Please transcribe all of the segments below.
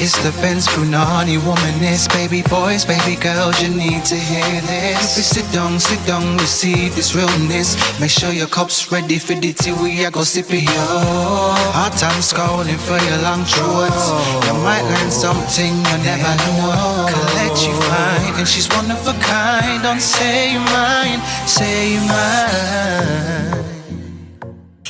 It's the Ben's Punani womanist. Baby boys, baby girls, you need to hear this. If you sit down, receive this realness. Make sure your cup's ready for the tea, we are go sip it, yo. Hard time scrolling for your long shorts. You might learn something you never know. Collect you fine, and she's one of a kind. Don't say you're mine, say you're mine.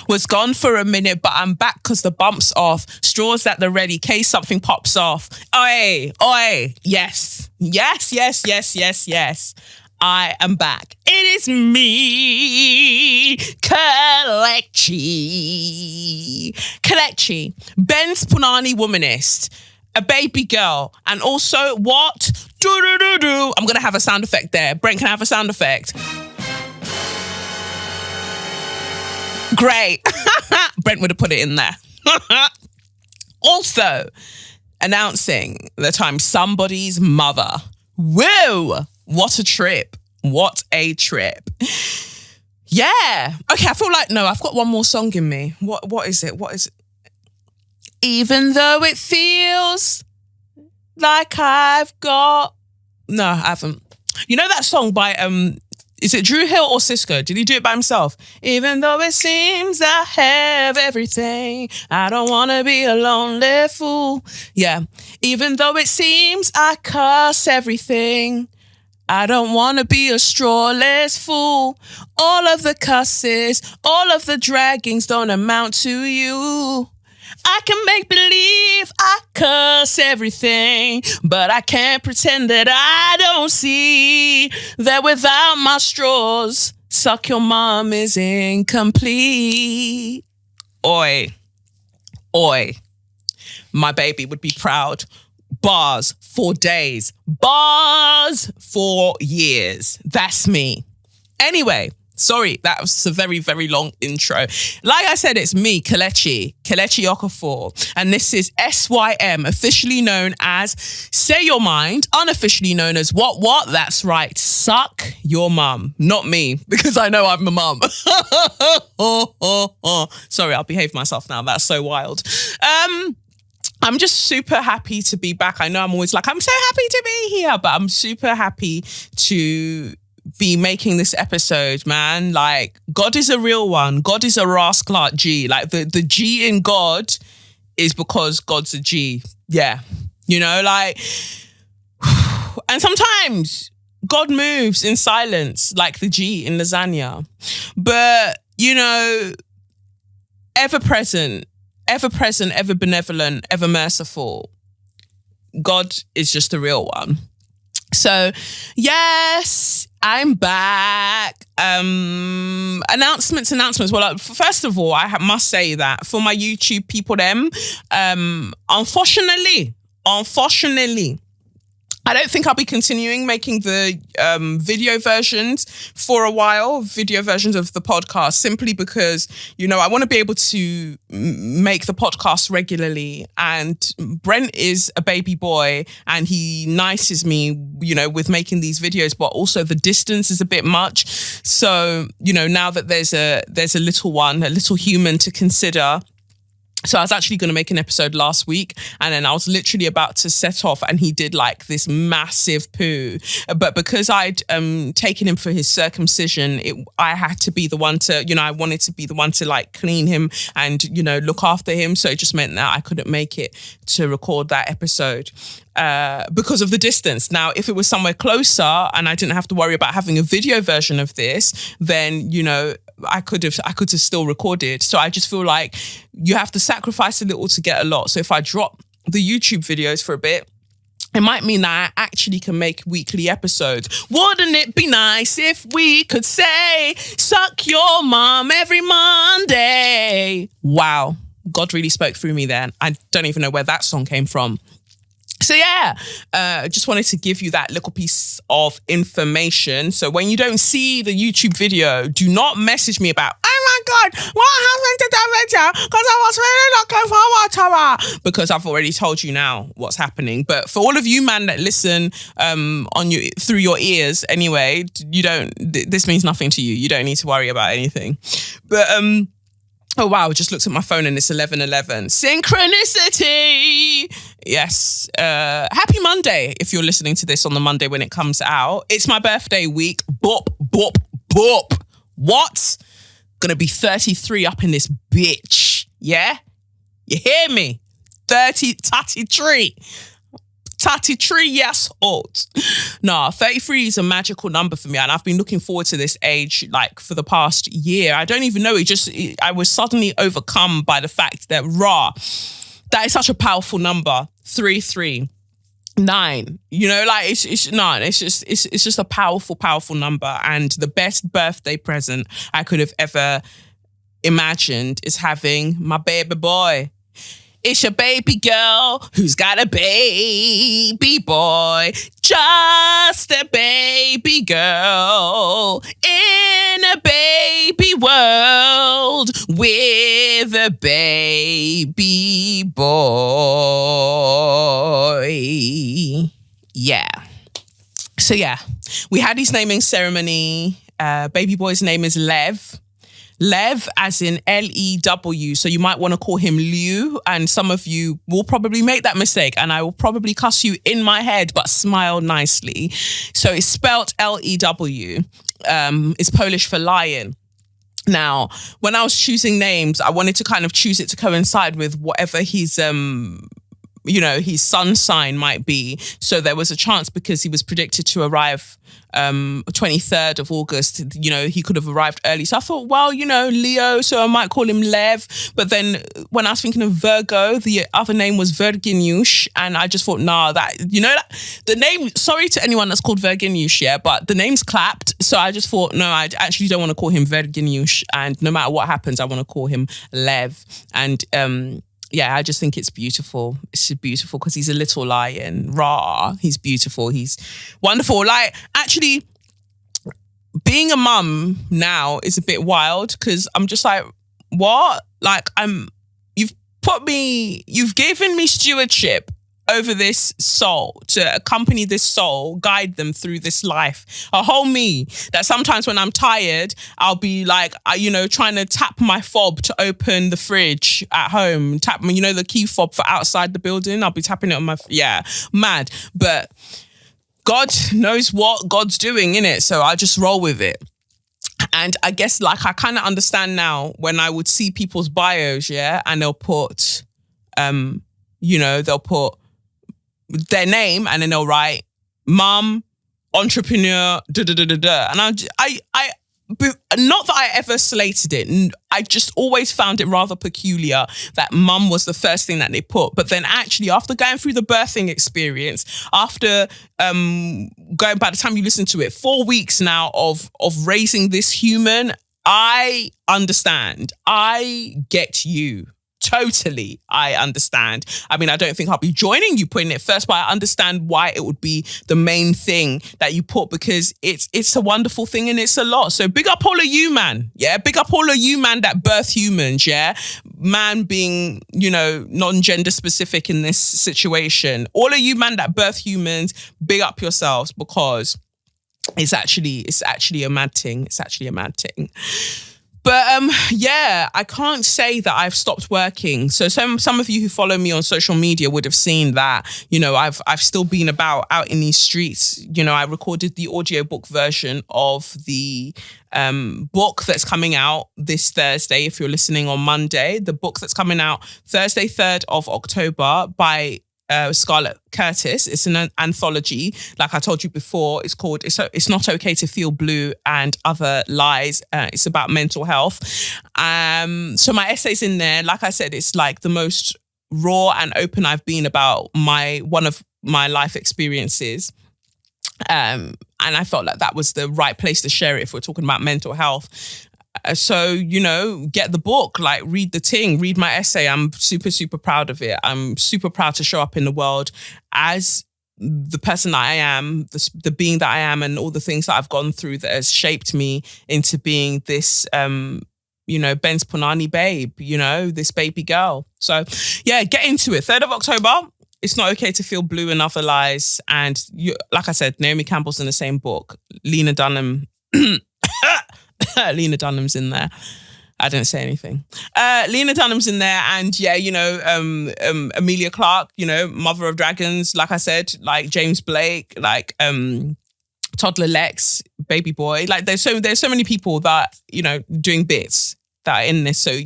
Was gone for a minute, but I'm back because the bump's off. Straws at the ready, case something pops off. Oi, oi, yes. Yes, yes, yes, yes, yes. I am back. It is me, Kelechi. Kelechi, Ben's Punani womanist, a baby girl, and also what? Do-do-do-do. I'm going to have a sound effect there. Brent, can I have a sound effect? Great. Brent would have put it in there. Also, announcing that I'm somebody's mother. Woo! What a trip. What a trip. Yeah. Okay, I feel like, no, I've got one more song in me. What is it? What is it? Even though it feels like I've got... No, I haven't. You know that song by... Is it Drew Hill or Cisco? Did he do it by himself? Even though it seems I have everything, I don't want to be a lonely fool. Yeah. Even though it seems I cuss everything, I don't want to be a strawless fool. All of the cusses, all of the draggings don't amount to you. I can make believe I cuss everything, but I can't pretend that I don't see that without my straws, suck your mom is incomplete. Oi, oi, my baby would be proud. Bars for days, bars for years. That's me. Anyway. Sorry, that was a very, very long intro. Like I said, it's me, Kelechi Okafor, and this is SYM, officially known as Say Your Mind, unofficially known as what? That's right, suck your mum. Not me, because I know I'm a mum. Sorry, I'll behave myself now. That's so wild. I'm just super happy to be back. I know I'm always like, I'm so happy to be here, but I'm super happy to be making this episode, man. Like, God is a real one. God is a rascal G. Like, the G in God is because God's a G. Yeah. You know, like, and sometimes God moves in silence, like the G in lasagna. But, you know, ever present, ever benevolent, ever merciful. God is just a real one. So, yes, I'm back. Announcements. Well, first of all, I must say that for my YouTube people, unfortunately, I don't think I'll be continuing making the video versions for a while, video versions of the podcast, simply because, you know, I want to be able to make the podcast regularly. And Brent is a baby boy and he nices me, you know, with making these videos, but also the distance is a bit much. So, you know, now that there's a little one, a little human to consider. So I was actually going to make an episode last week, and then I was literally about to set off and he did like this massive poo. But because I'd taken him for his circumcision, I had to be the one to, you know, I wanted to be the one to like clean him and, you know, look after him. So it just meant that I couldn't make it to record that episode. Because of the distance. Now, if it was somewhere closer and I didn't have to worry about having a video version of this, then, you know, I could have still recorded. So I just feel like you have to sacrifice a little to get a lot. So if I drop the YouTube videos for a bit, it might mean that I actually can make weekly episodes. Wouldn't it be nice if we could say, suck your mom every Monday? Wow. God really spoke through me then. I don't even know where that song came from. So yeah, just wanted to give you that little piece of information. So when you don't see the YouTube video, do not message me about, oh my God, what happened to that video? Because I was really looking forward to it. Because I've already told you now what's happening. But for all of you, man, that listen through your ears anyway, this means nothing to you. You don't need to worry about anything. But oh wow, I just looked at my phone and it's 11:11. Synchronicity! Yes. Happy Monday if you're listening to this on the Monday when it comes out. It's my birthday week. Bop, bop, bop. What? Gonna be 33 up in this bitch. Yeah? You hear me? 33. 33 yes old. Nah, 33 is a magical number for me, and I've been looking forward to this age like for the past year. I don't even know, I was suddenly overcome by the fact that that is such a powerful number. 339. You know, like it's just a powerful number, and the best birthday present I could have ever imagined is having my baby boy. It's your baby girl who's got a baby boy. Just a baby girl in a baby world with a baby boy. Yeah. So yeah, we had his naming ceremony. Baby boy's name is Lev. Lev as in Lew. So you might want to call him Liu. And some of you will probably make that mistake. And I will probably cuss you in my head, but smile nicely. So it's spelt Lew. It's Polish for lion. Now, when I was choosing names, I wanted to kind of choose it to coincide with whatever his sun sign might be. So there was a chance, because he was predicted to arrive 23rd of August, he could have arrived early. So I thought, well, Leo, so I might call him Lev. But then when I was thinking of Virgo, the other name was Virginiusz. And I just thought, the name, sorry to anyone that's called Virginiusz, yeah, but the name's clapped. So I just thought, no, I actually don't want to call him Virginiusz. And no matter what happens, I want to call him Lev. And, yeah, I just think it's beautiful. It's beautiful because he's a little lion. He's beautiful. He's wonderful. Like, actually, being a mum now is a bit wild because I'm just like, what? Like, you've given me stewardship over this soul, to accompany this soul, guide them through this life. A whole me that sometimes when I'm tired, I'll be like, trying to tap my fob to open the fridge at home. Tap, the key fob for outside the building. I'll be tapping it on mad. But God knows what God's doing, innit? So I just roll with it. And I guess I kind of understand now when I would see people's bios, yeah, and they'll put, they'll put their name and then they'll write mum, entrepreneur, and I not that I ever slated it. I just always found it rather peculiar that mum was the first thing that they put. But then actually, after going through the birthing experience, after going, by the time you listen to it, 4 weeks now of raising this human, I understand. I get you. Totally, I understand. I mean, I don't think I'll be joining you putting it first, but I understand why it would be the main thing that you put, because it's a wonderful thing and it's a lot. So big up all of you, man. Yeah, big up all of you, man, that birth humans, yeah? Man being, non-gender specific in this situation. All of you, man, that birth humans, big up yourselves, because it's actually a mad thing. It's actually a mad thing. But I can't say that I've stopped working. So some of you who follow me on social media would have seen that, I've still been out in these streets. I recorded the audiobook version of the book that's coming out this Thursday. If you're listening on Monday, the book that's coming out Thursday, 3rd of October by Scarlett Curtis. It's an anthology. Like I told you before, it's called It's Not Okay to Feel Blue and Other Lies. It's about mental health. So my essay's in there. Like I said, it's like the most raw and open I've been about one of my life experiences. And I felt like that was the right place to share it if we're talking about mental health. So, get the book, read the thing, read my essay. I'm super, super proud of it. I'm super proud to show up in the world as the person that I am, the being that I am, and all the things that I've gone through that has shaped me into being this, Ben's Punani babe, this baby girl. So, yeah, get into it. 3rd of October. It's Not Okay to Feel Blue and Other Lies. And like I said, Naomi Campbell's in the same book. Lena Dunham's in there. I didn't say anything. Lena Dunham's in there, and yeah, Emilia Clarke, Mother of Dragons, like I said, like James Blake, like Toddler Lex, Baby Boy. Like there's so many people that doing bits that are in this. So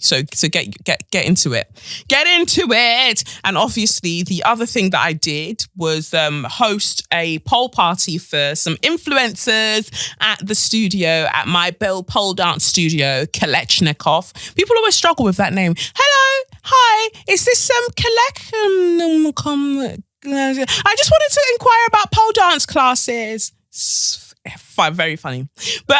get into it. Get into it. And obviously the other thing that I did was host a pole party for some influencers at the studio, at my pole dance studio, Kalechnikov. People always struggle with that name. Hello, hi, is this Kalech? I just wanted to inquire about pole dance classes. Very funny. But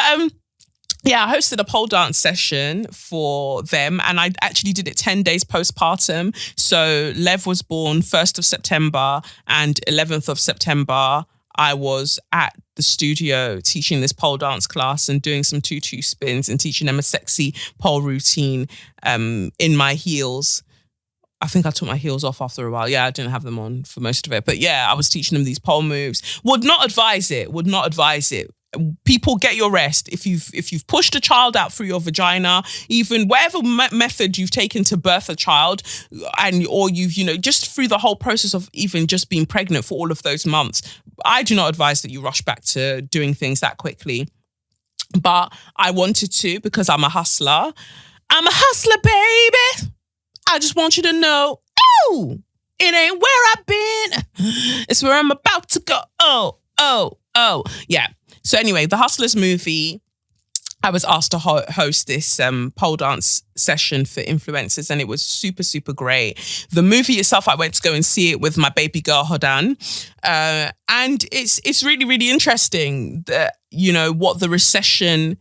yeah, I hosted a pole dance session for them, and I actually did it 10 days postpartum. So Lev was born 1st of September, and 11th of September, I was at the studio teaching this pole dance class and doing some tutu spins and teaching them a sexy pole routine in my heels. I think I took my heels off after a while. Yeah, I didn't have them on for most of it. But yeah, I was teaching them these pole moves. Would not advise it. People, get your rest. If you've pushed a child out through your vagina, even whatever method you've taken to birth a child, or you've just through the whole process of even just being pregnant for all of those months, I do not advise that you rush back to doing things that quickly. But I wanted to, because I'm a hustler. I'm a hustler, baby. I just want you to know, oh, it ain't where I've been. It's where I'm about to go. Oh, yeah. So anyway, the Hustlers movie, I was asked to host this pole dance session for influencers, and it was super, super great. The movie itself, I went to go and see it with my baby girl, Hodan. And it's really, really interesting that, what the recession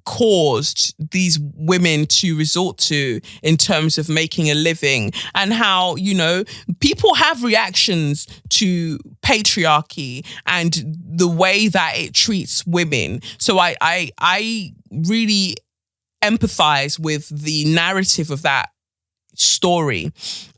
caused these women to resort to in terms of making a living, and how people have reactions to patriarchy and the way that it treats women. So I really empathize with the narrative of that story.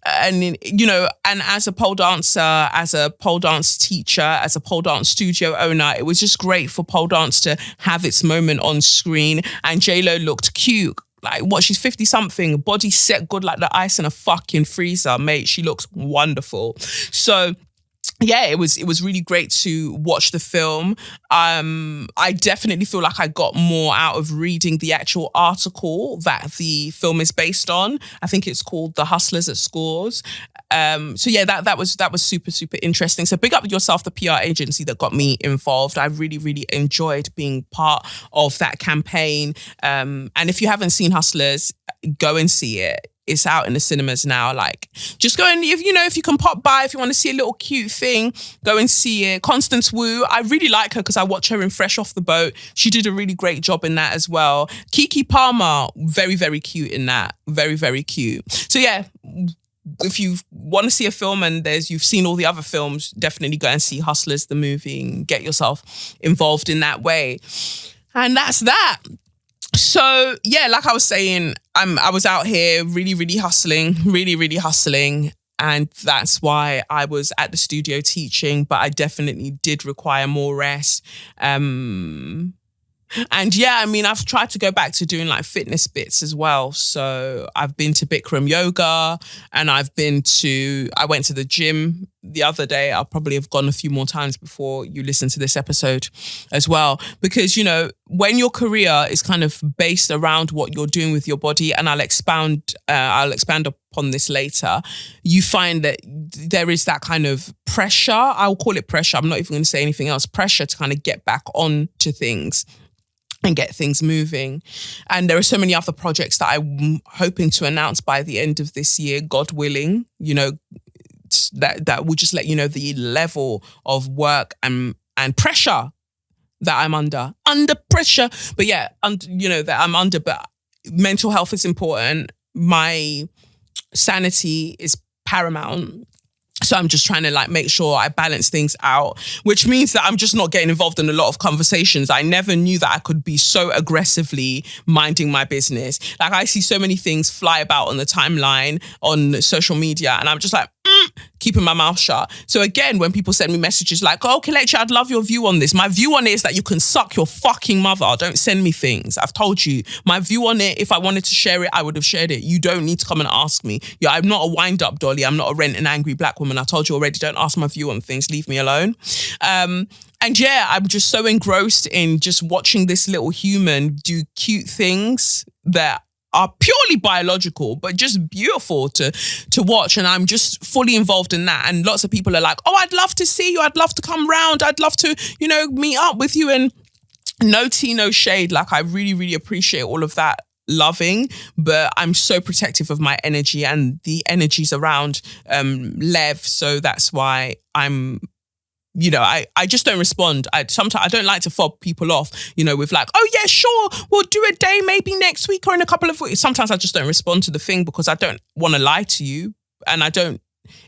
And and as a pole dancer, as a pole dance teacher, as a pole dance studio owner, it was just great for pole dance to have its moment on screen. And J-Lo looked cute. Like, she's 50 something, body set good like the ice in a fucking freezer, mate. She looks wonderful. So yeah, it was really great to watch the film. I definitely feel like I got more out of reading the actual article that the film is based on. I think it's called The Hustlers at Scores. So yeah, that was super, super interesting. So big up yourself, the PR agency that got me involved. I really, really enjoyed being part of that campaign. And if you haven't seen Hustlers, go and see it. It's out in the cinemas now. Like, just go and, if you can pop by, if you want to see a little cute thing, go and see it. Constance Wu, I really like her because I watch her in Fresh Off the Boat. She did a really great job in that as well. Keke Palmer, very, very cute in that. Very, very cute. So yeah, if you want to see a film and you've seen all the other films, definitely go and see Hustlers, the movie, and get yourself involved in that way. And that's that. So yeah, like I was saying, I was out here really, really hustling, really, really hustling. And that's why I was at the studio teaching, but I definitely did require more rest. And yeah, I've tried to go back to doing like fitness bits as well. So I've been to Bikram yoga, and I went to the gym the other day. I'll probably have gone a few more times before you listen to this episode as well. Because, when your career is kind of based around what you're doing with your body, and I'll expand upon this later, you find that there is that kind of pressure. I'll call it pressure. I'm not even going to say anything else. Pressure to kind of get back on to things and get things moving. And there are so many other projects that I'm hoping to announce by the end of this year, God willing, that will just let you know the level of work and pressure that I'm under pressure. But yeah, that I'm under, but mental health is important. My sanity is paramount. So I'm just trying to make sure I balance things out, which means that I'm just not getting involved in a lot of conversations. I never knew that I could be so aggressively minding my business. Like, I see so many things fly about on the timeline on social media, and I'm just like, keeping my mouth shut. So again, when people send me messages like, oh, Kelechi, I'd love your view on this. My view on it is that you can suck your fucking mother. Don't send me things. I've told you. My view on it, if I wanted to share it, I would have shared it. You don't need to come and ask me. Yeah, I'm not a wind-up dolly. I'm not a rent and angry black woman. I told you already, don't ask my view on things. Leave me alone. And yeah, I'm just so engrossed in just watching this little human do cute things that are purely biological, but just beautiful to watch. And I'm just fully involved in that. And lots of people are like, oh, I'd love to see you. I'd love to come round. I'd love to, meet up with you. And no tea, no shade. Like, I really, really appreciate all of that loving, but I'm so protective of my energy and the energies around Lev. So that's why I'm, I just don't respond. Sometimes I don't like to fob people off, with like, oh yeah, sure, we'll do a day maybe next week or in a couple of weeks. Sometimes I just don't respond to the thing because I don't want to lie to you. And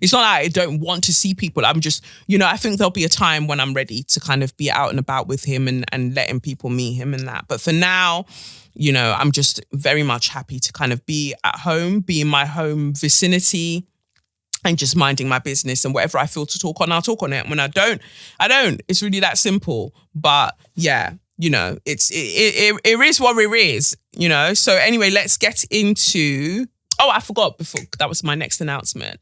it's not like I don't want to see people. I'm just, I think there'll be a time when I'm ready to kind of be out and about with him and letting people meet him and that. But for now, I'm just very much happy to kind of be at home, be in my home vicinity, and just minding my business, and whatever I feel to talk on, I'll talk on it. When I don't. It's really that simple. But yeah, it is what it is, So anyway, let's get into, I forgot before, that was my next announcement.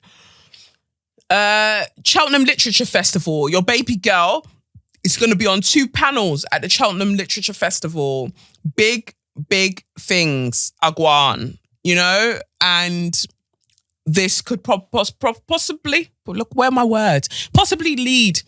Cheltenham Literature Festival. Your baby girl is going to be on 2 panels at the Cheltenham Literature Festival. Big things are going on, and this could possibly, look, where are my words? Possibly lead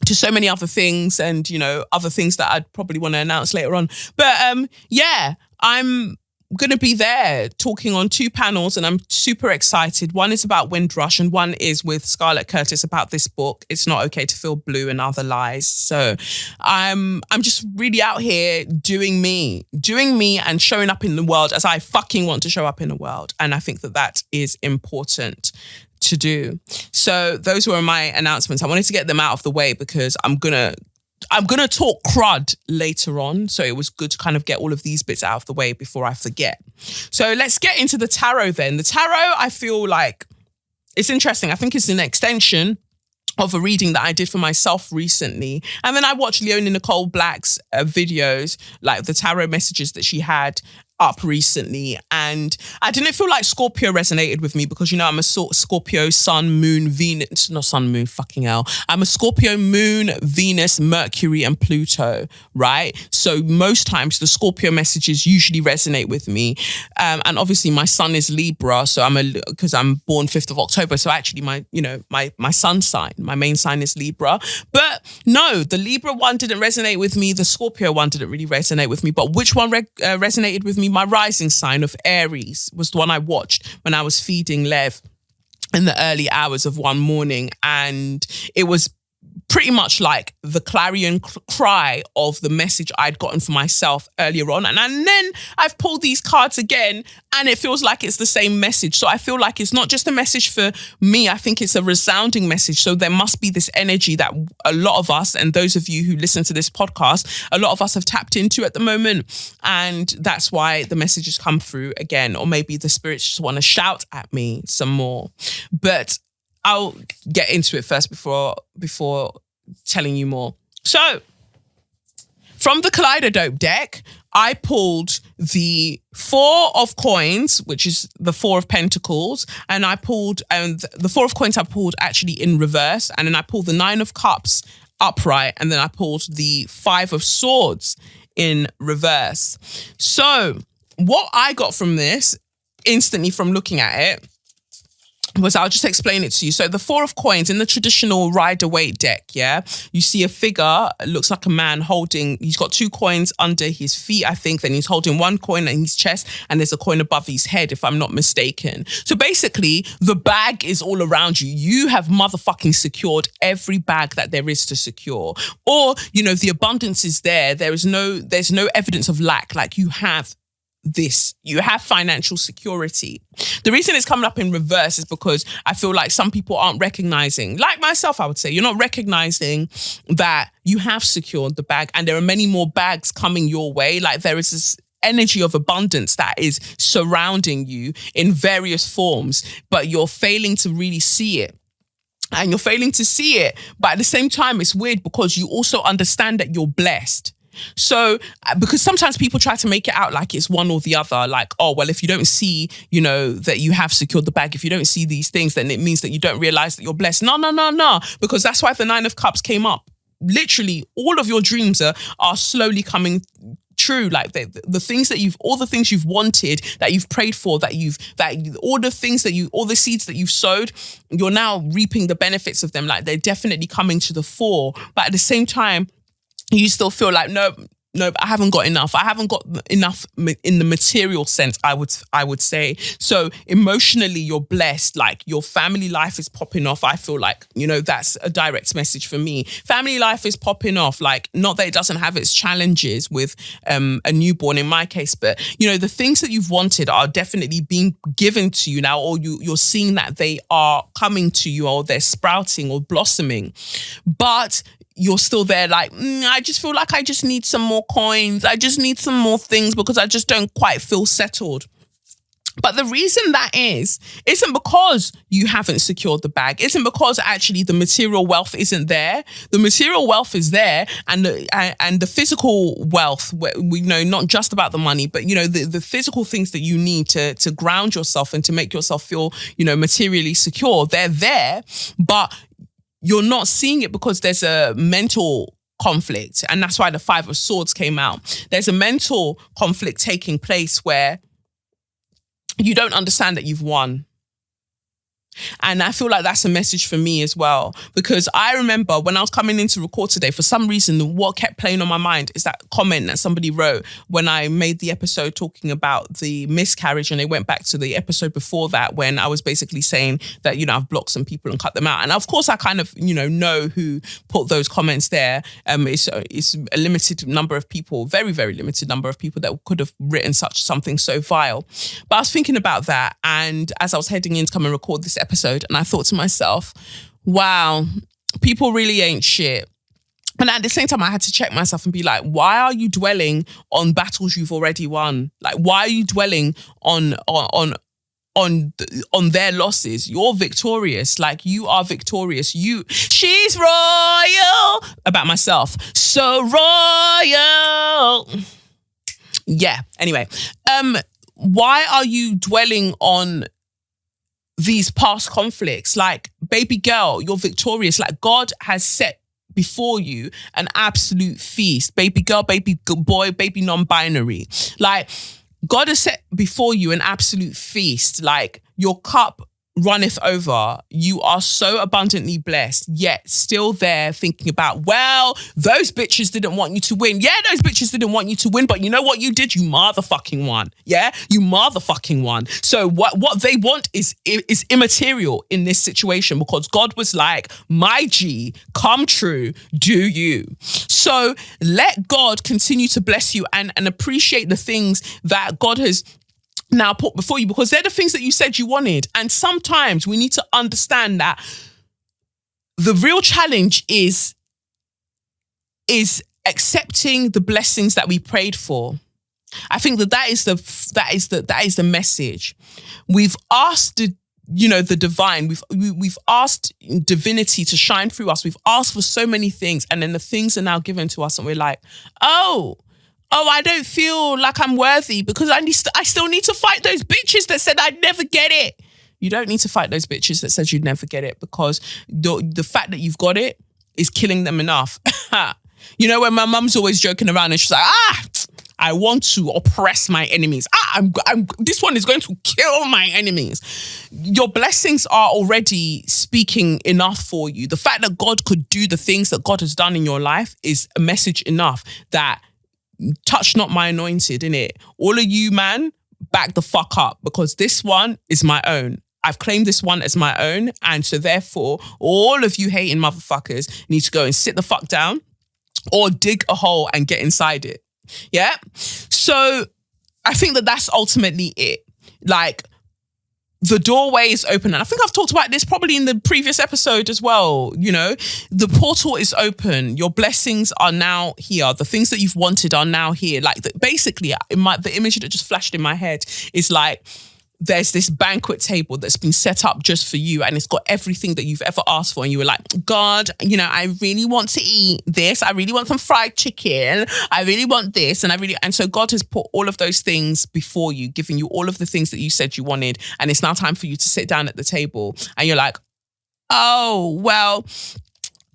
to so many other things and, other things that I'd probably want to announce later on. But yeah, I'm going to be there talking on 2 panels and I'm super excited. One is about Windrush and one is with Scarlett Curtis about this book, It's Not Okay to Feel Blue and Other Lies. So I'm just really out here doing me and showing up in the world as I fucking want to show up in the world. And I think that is important to do. So those were my announcements. I wanted to get them out of the way because I'm going to talk crud later on. So it was good to kind of get all of these bits out of the way before I forget. So let's get into the tarot then. The tarot, I feel like it's interesting. I think it's an extension of a reading that I did for myself recently. And then I watched Leonie Nicole Black's videos, like the tarot messages that she had up recently, and I didn't feel like Scorpio resonated with me because I'm a Scorpio sun, moon, Venus, not sun, moon, fucking hell. I'm a Scorpio moon, Venus, Mercury and Pluto, right? So most times the Scorpio messages usually resonate with me. And obviously my sun is Libra, so because I'm born 5th of October. So actually my sun sign, my main sign is Libra. But no, the Libra one didn't resonate with me. The Scorpio one didn't really resonate with me. But which one resonated with me? My rising sign of Aries was the one I watched when I was feeding Lev in the early hours of one morning. And it was pretty much like the clarion cry of the message I'd gotten for myself earlier on. And then I've pulled these cards again and it feels like it's the same message. So I feel like it's not just a message for me. I think it's a resounding message. So there must be this energy that a lot of us, and those of you who listen to this podcast, a lot of us have tapped into at the moment. And that's why the messages come through again. Or maybe the spirits just want to shout at me some more. But I'll get into it first before telling you more. So, from the Kaleidodope deck, I pulled the 4 of coins, which is the 4 of pentacles, and I pulled, the 4 of coins I pulled actually in reverse, and then I pulled the 9 of cups upright, and then I pulled the 5 of swords in reverse. So, what I got from this, instantly from looking at it, was, I'll just explain it to you. So the 4 of coins in the traditional Rider-Waite deck, yeah, you see a figure, it looks like a man he's got 2 coins under his feet, I think, then he's holding 1 coin in his chest and there's a coin above his head, if I'm not mistaken. So basically, the bag is all around you. You have motherfucking secured every bag that there is to secure. Or, the abundance is there. There's no evidence of lack. Like, you have financial security. The reason it's coming up in reverse is because I feel like some people aren't recognizing, like myself, I would say, you're not recognizing that you have secured the bag and there are many more bags coming your way. Like, there is this energy of abundance that is surrounding you in various forms, but you're failing to really see it. and you're failing to see it. But at the same time, it's weird because you also understand that you're blessed. So, because sometimes people try to make it out like it's one or the other, like, oh, well, if you don't see, that you have secured the bag, if you don't see these things, then it means that you don't realize that you're blessed. No, because that's why the 9 of Cups came up. Literally, all of your dreams are slowly coming true. Like the things that all the things you've wanted, that you've prayed for, all the seeds that you've sowed, you're now reaping the benefits of them. Like they're definitely coming to the fore. But at the same time, you still feel like, no, I haven't got enough. I haven't got enough in the material sense, I would say. So emotionally, you're blessed. Like your family life is popping off. I feel like, that's a direct message for me. Family life is popping off. Like, not that it doesn't have its challenges with a newborn in my case, but, the things that you've wanted are definitely being given to you now, or you're seeing that they are coming to you, or they're sprouting or blossoming. But you're still there like, I just feel like I just need some more coins. I just need some more things because I just don't quite feel settled. But the reason that isn't because you haven't secured the bag. Isn't because actually the material wealth isn't there. The material wealth is there, and the physical wealth, we know, not just about the money, but the physical things that you need to ground yourself and to make yourself feel materially secure. They're there, but you're not seeing it because there's a mental conflict. And that's why the 5 of Swords came out. There's a mental conflict taking place where you don't understand that you've won. And I feel like that's a message for me as well, because I remember when I was coming in to record today, for some reason, what kept playing on my mind is that comment that somebody wrote when I made the episode talking about the miscarriage, and they went back to the episode before that when I was basically saying that, I've blocked some people and cut them out. And of course, I kind of, know who put those comments there. It's a limited number of people, very, very limited number of people that could have written something so vile. But I was thinking about that, and as I was heading in to come and record this episode, and I thought to myself, wow, people really ain't shit. And at the same time, I had to check myself and be like, why are you dwelling on battles you've already won? Like, why are you dwelling on their losses? You're victorious. Like, you are victorious. She's royal. About myself. So royal. Yeah. Anyway, why are you dwelling on these past conflicts? Like, baby girl, you're victorious. Like, God has set before you an absolute feast. Baby girl, baby boy, baby non-binary. Like, God has set before you an absolute feast. Like, your cup runneth over. You are so abundantly blessed, yet still there thinking about, well, those bitches didn't want you to win. Yeah, those bitches didn't want you to win, but you know what you did? You motherfucking won. Yeah, you motherfucking won. So what they want is immaterial in this situation, because God was like, my G, come true, do you. So let God continue to bless you and appreciate the things that God has now put before you, because they're the things that you said you wanted. And sometimes we need to understand that the real challenge is accepting the blessings that we prayed for. I think that is the message. We've asked the divine, we've asked divinity to shine through us. We've asked for so many things, and then the things are now given to us, and we're like, oh, I don't feel like I'm worthy because I still need to fight those bitches that said I'd never get it. You don't need to fight those bitches that said you'd never get it, because the fact that you've got it is killing them enough. When my mum's always joking around and she's like, I want to oppress my enemies. This one is going to kill my enemies. Your blessings are already speaking enough for you. The fact that God could do the things that God has done in your life is a message enough that touch not my anointed, innit? All of you, man, back the fuck up, because this one is my own. I've claimed this one as my own. And so therefore, all of you hating motherfuckers need to go and sit the fuck down or dig a hole and get inside it. Yeah? So I think that that's ultimately it. Like, the doorway is open. And I think I've talked about this probably in the previous episode as well. The portal is open. Your blessings are now here. The things that you've wanted are now here. Like, basically, the image that just flashed in my head is like, there's this banquet table that's been set up just for you, and it's got everything that you've ever asked for, and you were like, God, I really want to eat this. I really want some fried chicken. I really want this. And so God has put all of those things before you, giving you all of the things that you said you wanted. And it's now time for you to sit down at the table, and you're like, oh, well,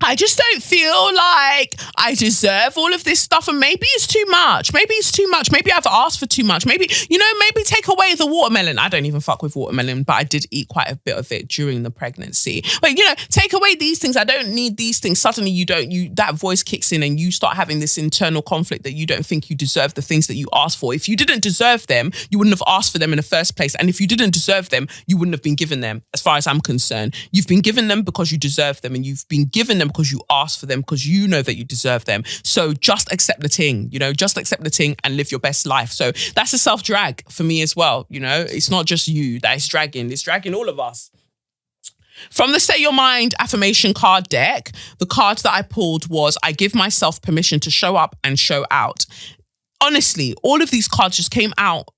I just don't feel like I deserve all of this stuff, and maybe it's too much. Maybe I've asked for too much. Maybe take away the watermelon. I don't even fuck with watermelon, but I did eat quite a bit of it during the pregnancy. But take away these things. I don't need these things. Suddenly that voice kicks in, and you start having this internal conflict that you don't think you deserve the things that you asked for. If you didn't deserve them, you wouldn't have asked for them in the first place. And if you didn't deserve them, you wouldn't have been given them, as far as I'm concerned. You've been given them because you deserve them, and you've been given them because you asked for them, because you know that you deserve them. So just accept the thing, just accept the thing and live your best life. So that's a self-drag for me as well. It's not just you that it's dragging all of us. From the Say Your Mind affirmation card deck, the card that I pulled was, I give myself permission to show up and show out. Honestly, all of these cards just came out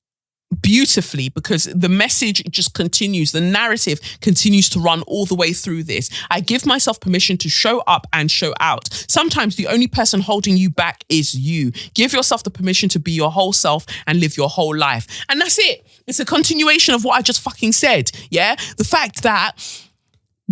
beautifully, because the message just continues. The narrative continues to run all the way through this. I give myself permission to show up and show out. Sometimes the only person holding you back is you. Give yourself the permission to be your whole self and live your whole life. And that's it. It's a continuation of what I just fucking said. Yeah. The fact that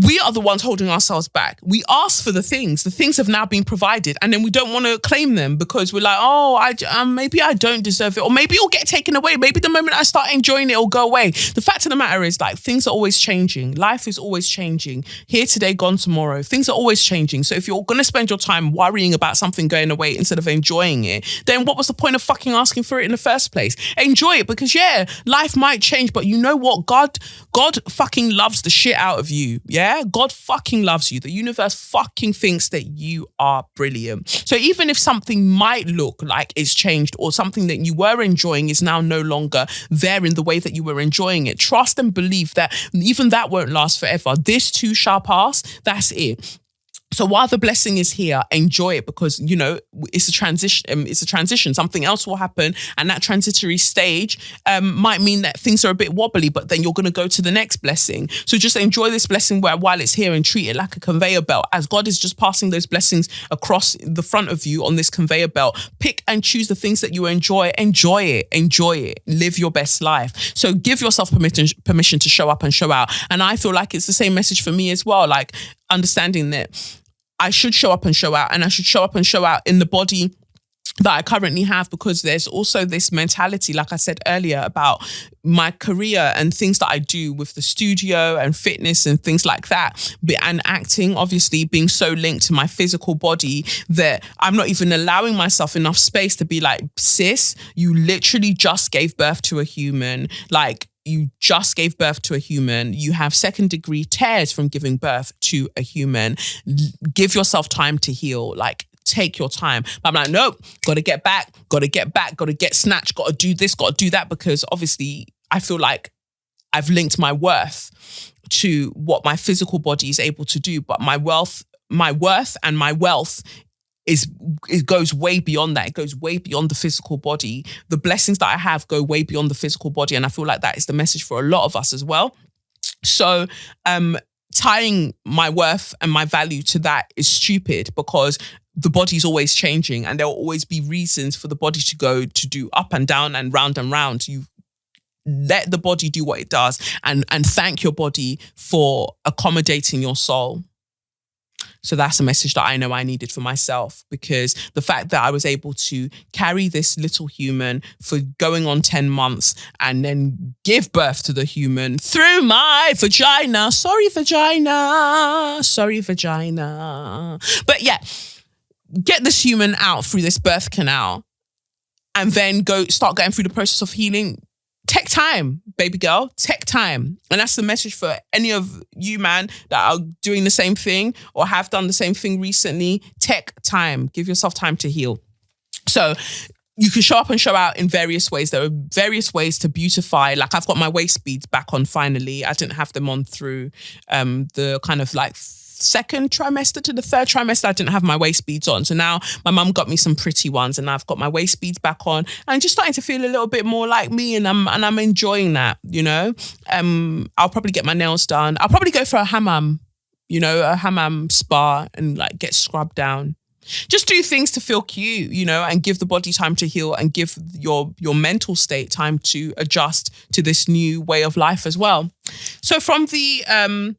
we are the ones holding ourselves back. We ask for the things have now been provided, and then we don't want to claim them because we're like, maybe I don't deserve it, or maybe it'll get taken away. Maybe the moment I start enjoying it, it'll go away. The fact of the matter is, things are always changing. Life is always changing. Here today, gone tomorrow. Things are always changing. So if you're going to spend your time worrying about something going away instead of enjoying it, then what was the point of fucking asking for it in the first place? Enjoy it, because life might change, but you know what? God fucking loves the shit out of you. Yeah. God fucking loves you. The universe fucking thinks that you are brilliant. So even if something might look like it's changed, or something that you were enjoying is now no longer there in the way that you were enjoying it, trust and believe that even that won't last forever. This too shall pass. That's it. So while the blessing is here, enjoy it, because, it's a transition. Something else will happen, and that transitory stage might mean that things are a bit wobbly, but then you're going to go to the next blessing. So just enjoy this blessing while it's here, and treat it like a conveyor belt, as God is just passing those blessings across the front of you on this conveyor belt. Pick and choose the things that you enjoy. Enjoy it. Live your best life. So give yourself permission to show up and show out. And I feel like it's the same message for me as well. Understanding that I should show up and show out, and I should show up and show out in the body that I currently have, because there's also this mentality, like I said earlier, about my career and things that I do with the studio and fitness and things like that, and acting obviously being so linked to my physical body that I'm not even allowing myself enough space to be like, sis, you literally just gave birth to a human. You just gave birth to a human. You have 2nd-degree tears from giving birth to a human. Give yourself time to heal. Take your time. But I'm like, nope, got to get back, got to get snatched, got to do this, got to do that, because obviously I feel like I've linked my worth to what my physical body is able to do. But my worth and my wealth it goes way beyond that. It goes way beyond the physical body. The blessings that I have go way beyond the physical body. And I feel like that is the message for a lot of us as well. So tying my worth and my value to that is stupid, because the body's always changing, and there will always be reasons for the body to do up and down and round and round. You let the body do what it does, and thank your body for accommodating your soul. So that's a message that I know I needed for myself, because the fact that I was able to carry this little human for going on 10 months and then give birth to the human through my vagina. Sorry, vagina. But yeah, get this human out through this birth canal and then start going through the process of healing. Take time, baby girl, take time. And that's the message for any of you, man, that are doing the same thing or have done the same thing recently. Take time, give yourself time to heal. So you can show up and show out in various ways. There are various ways to beautify. I've got my waist beads back on finally. I didn't have them on through the kind of second trimester to the third trimester, I didn't have my waist beads on. So now my mum got me some pretty ones and I've got my waist beads back on and just starting to feel a little bit more like me, and I'm enjoying that, you know. I'll probably get my nails done. I'll probably go for a hammam, you know, a hammam spa and like get scrubbed down. Just do things to feel cute, you know, and give the body time to heal and give your mental state time to adjust to this new way of life as well. So from the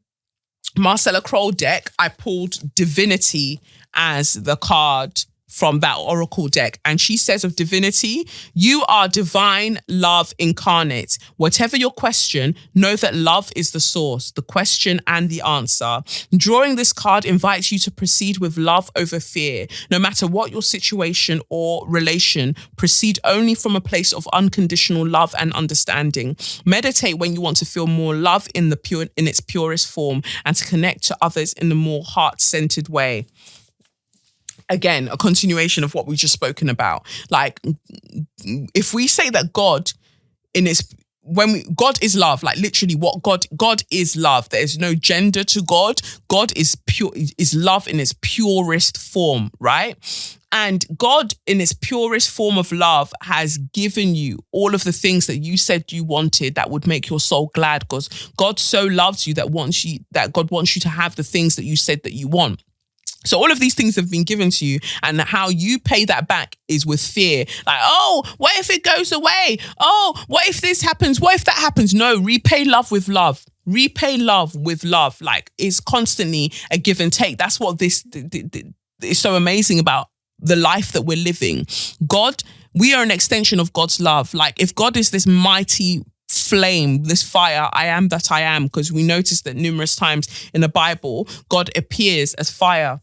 Marcella Kroll deck, I pulled Divinity as the card from that oracle deck. And she says of divinity, you are divine love incarnate. Whatever your question, know that love is the source, the question and the answer. Drawing this card invites you to proceed with love over fear. No matter what your situation or relation, proceed only from a place of unconditional love and understanding. Meditate when you want to feel more love in its purest form and to connect to others in a more heart-centered way. Again, a continuation of what we've just spoken about. Like, if we say that God God is love, like literally what God is love. There is no gender to God. God is pure, is love in its purest form, right? And God in its purest form of love has given you all of the things that you said you wanted that would make your soul glad, because God so loves you that God wants you to have the things that you said that you want. So all of these things have been given to you, and how you pay that back is with fear. Like, oh, what if it goes away? Oh, what if this happens? What if that happens? No, repay love with love. Repay love with love. Like, it's constantly a give and take. That's what this is so amazing about the life that we're living. God, we are an extension of God's love. Like, if God is this mighty flame, this fire, I am that I am, because we notice that numerous times in the Bible, God appears as fire.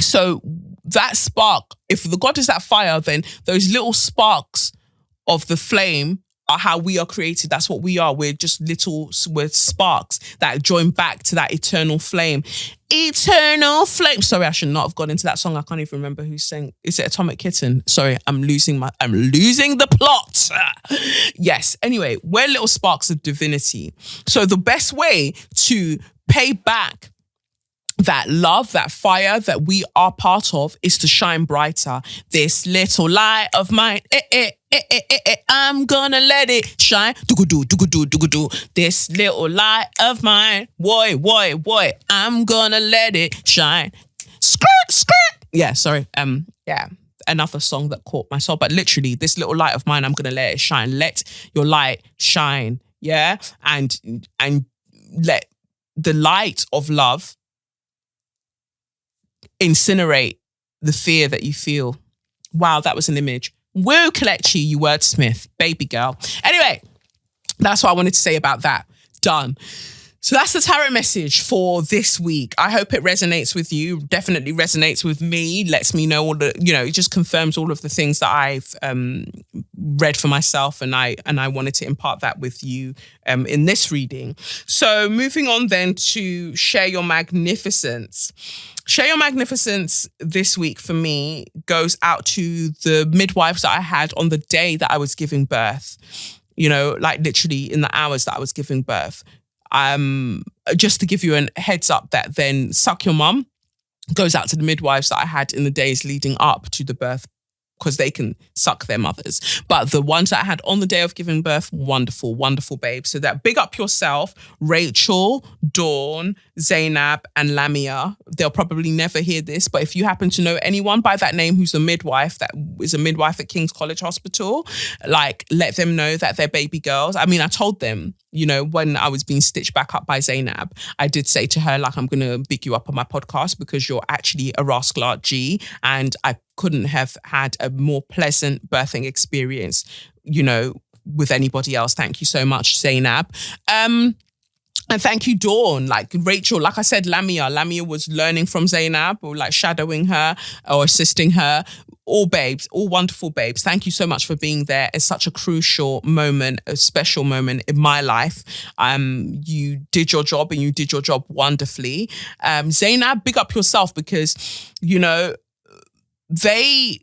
So that spark, if the God is that fire, then those little sparks of the flame are how we are created. That's what we are. We're sparks that join back to that eternal flame. Eternal flame. Sorry, I should not have gone into that song. I can't even remember who sang. Is it Atomic Kitten? Sorry, I'm losing the plot. Yes. Anyway, we're little sparks of divinity. So the best way to pay back that love, that fire that we are part of, is to shine brighter. This little light of mine, I'm gonna let it shine. Do-go-do. This little light of mine, boy, I'm gonna let it shine. Skirt. Yeah, sorry. Yeah, another song that caught my soul. But literally, this little light of mine, I'm gonna let it shine. Let your light shine. Yeah, and let the light of love incinerate the fear that you feel. Wow, that was an image. Woo, Kelechi, you wordsmith, baby girl. Anyway, that's what I wanted to say about that. Done. So that's the tarot message for this week. I hope it resonates with you. Definitely resonates with me. Lets me know it just confirms all of the things that I've read for myself, and I wanted to impart that with you in this reading. So moving on then to Share Your Magnificence. Share Your Magnificence this week for me goes out to the midwives that I had on the day that I was giving birth. You know, like literally in the hours that I was giving birth. Just to give you a heads up that then Suck Your Mum goes out to the midwives that I had in the days leading up to the birth, because they can suck their mothers. But the ones that I had on the day of giving birth, wonderful, wonderful babes. So that big up yourself, Rachel, Dawn, Zainab, and Lamia. They'll probably never hear this, but if you happen to know anyone by that name who's a midwife, that is a midwife at King's College Hospital, like, let them know that they're baby girls. I mean, I told them, you know, when I was being stitched back up by Zainab, I did say to her, like, I'm going to big you up on my podcast because you're actually a rascal G, and I couldn't have had a more pleasant birthing experience, you know, with anybody else. Thank you so much, Zainab. And thank you, Dawn. Like Rachel, like I said, Lamia was learning from Zainab, or like shadowing her or assisting her. All babes, all wonderful babes. Thank you so much for being there. It's such a crucial moment, a special moment in my life. You did your job, and you did your job wonderfully. Zainab, big up yourself, because, you know, the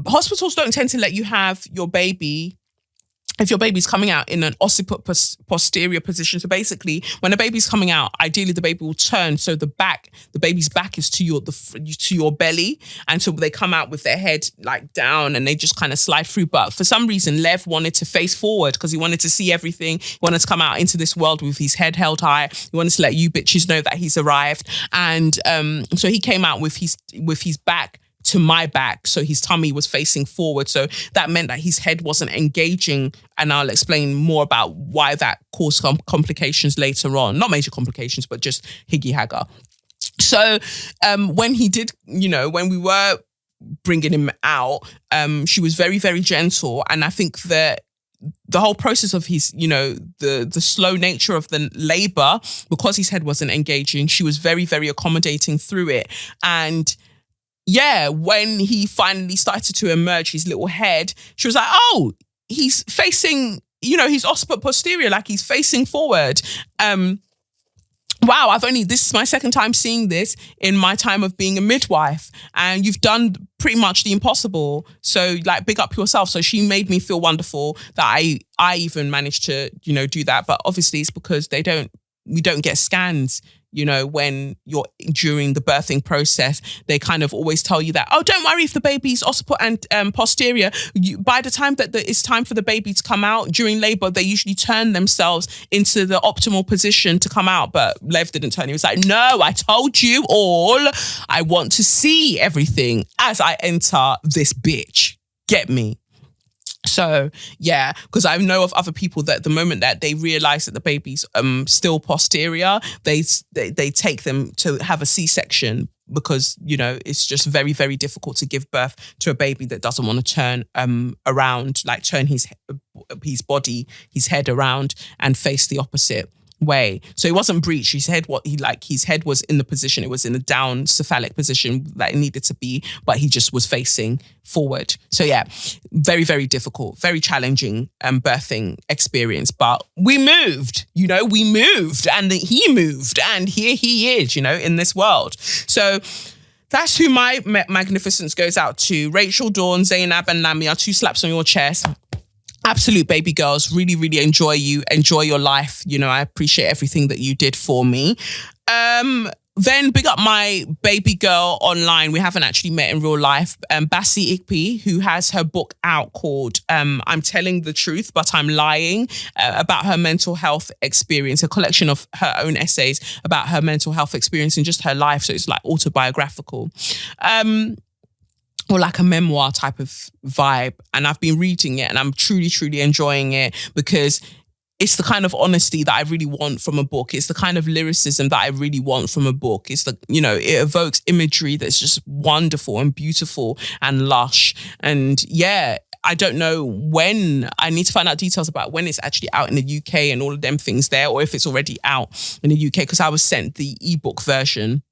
hospitals don't tend to let you have your baby if your baby's coming out in an occiput posterior position. So basically, when a baby's coming out, ideally the baby will turn so the baby's back is to your belly, and so they come out with their head like down and they just kind of slide through. But for some reason, Lev wanted to face forward because he wanted to see everything. He wanted to come out into this world with his head held high. He wanted to let you bitches know that he's arrived, and so he came out with his back to my back, so his tummy was facing forward. So that meant that his head wasn't engaging, and I'll explain more about why that caused complications later on. Not major complications, but just higgy hagger. So when he did, when we were bringing him out, she was very, very gentle, and I think that the whole process of his, the slow nature of the labor, because his head wasn't engaging, she was very, very accommodating through it. And yeah, when he finally started to emerge, his little head, she was like, oh, he's facing, his occiput posterior, like he's facing forward. Wow, this is my second time seeing this in my time of being a midwife, and you've done pretty much the impossible. So like, big up yourself. So she made me feel wonderful that I even managed to, do that. But obviously it's because we don't get scans. When you're during the birthing process, they kind of always tell you that, oh, don't worry if the baby's occiput and posterior. By the time that it's time for the baby to come out during labor, they usually turn themselves into the optimal position to come out. But Lev didn't turn. He was like, no, I told you all. I want to see everything as I enter this bitch. Get me? So yeah, because I know of other people that the moment that they realize that the baby's still posterior, they take them to have a C-section, because it's just very, very difficult to give birth to a baby that doesn't want to turn around, like turn his body, his head around and face the opposite way. So it wasn't breech. His head was in the position. It was in a down cephalic position that it needed to be, but he just was facing forward. So yeah, very, very difficult, very challenging birthing experience. But we moved, and he moved, and here he is, in this world. So that's who my magnificence goes out to. Rachel, Dawn, Zainab, and Lamia. 2 slaps on your chest. Absolute baby girls. Really, really enjoy you. Enjoy your life. I appreciate everything that you did for me. Then big up my baby girl online. We haven't actually met in real life. Bassi Ikpi, who has her book out called I'm Telling the Truth, But I'm Lying, about her mental health experience, a collection of her own essays about her mental health experience and just her life. So it's like autobiographical. Or like a memoir type of vibe. And I've been reading it and I'm truly, truly enjoying it, because it's the kind of honesty that I really want from a book. It's the kind of lyricism that I really want from a book. It's it evokes imagery that's just wonderful and beautiful and lush. And yeah, I don't know when. I need to find out details about when it's actually out in the UK and all of them things there, or if it's already out in the UK, because I was sent the ebook version.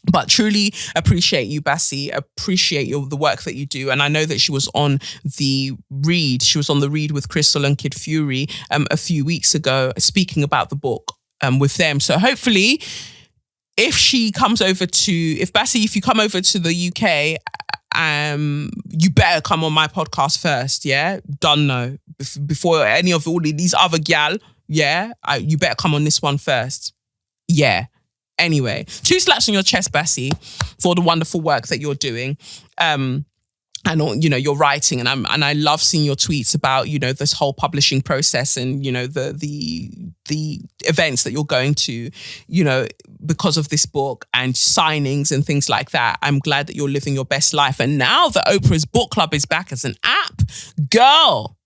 But truly appreciate you, Bassi. Appreciate the work that you do. And I know that she was on the read. She was on the read with Crystal and Kid Fury a few weeks ago, speaking about the book with them. So hopefully, if you come over to the UK, you better come on my podcast first, yeah? Done no. Before any of all these other gal, yeah? You better come on this one first. Yeah. Anyway, 2 slaps on your chest, Bassi, for the wonderful work that you're doing. And you're writing, and I love seeing your tweets about this whole publishing process and the events that you're going to because of this book and signings and things like that. I'm glad that you're living your best life. And now that Oprah's book club is back as an app, girl,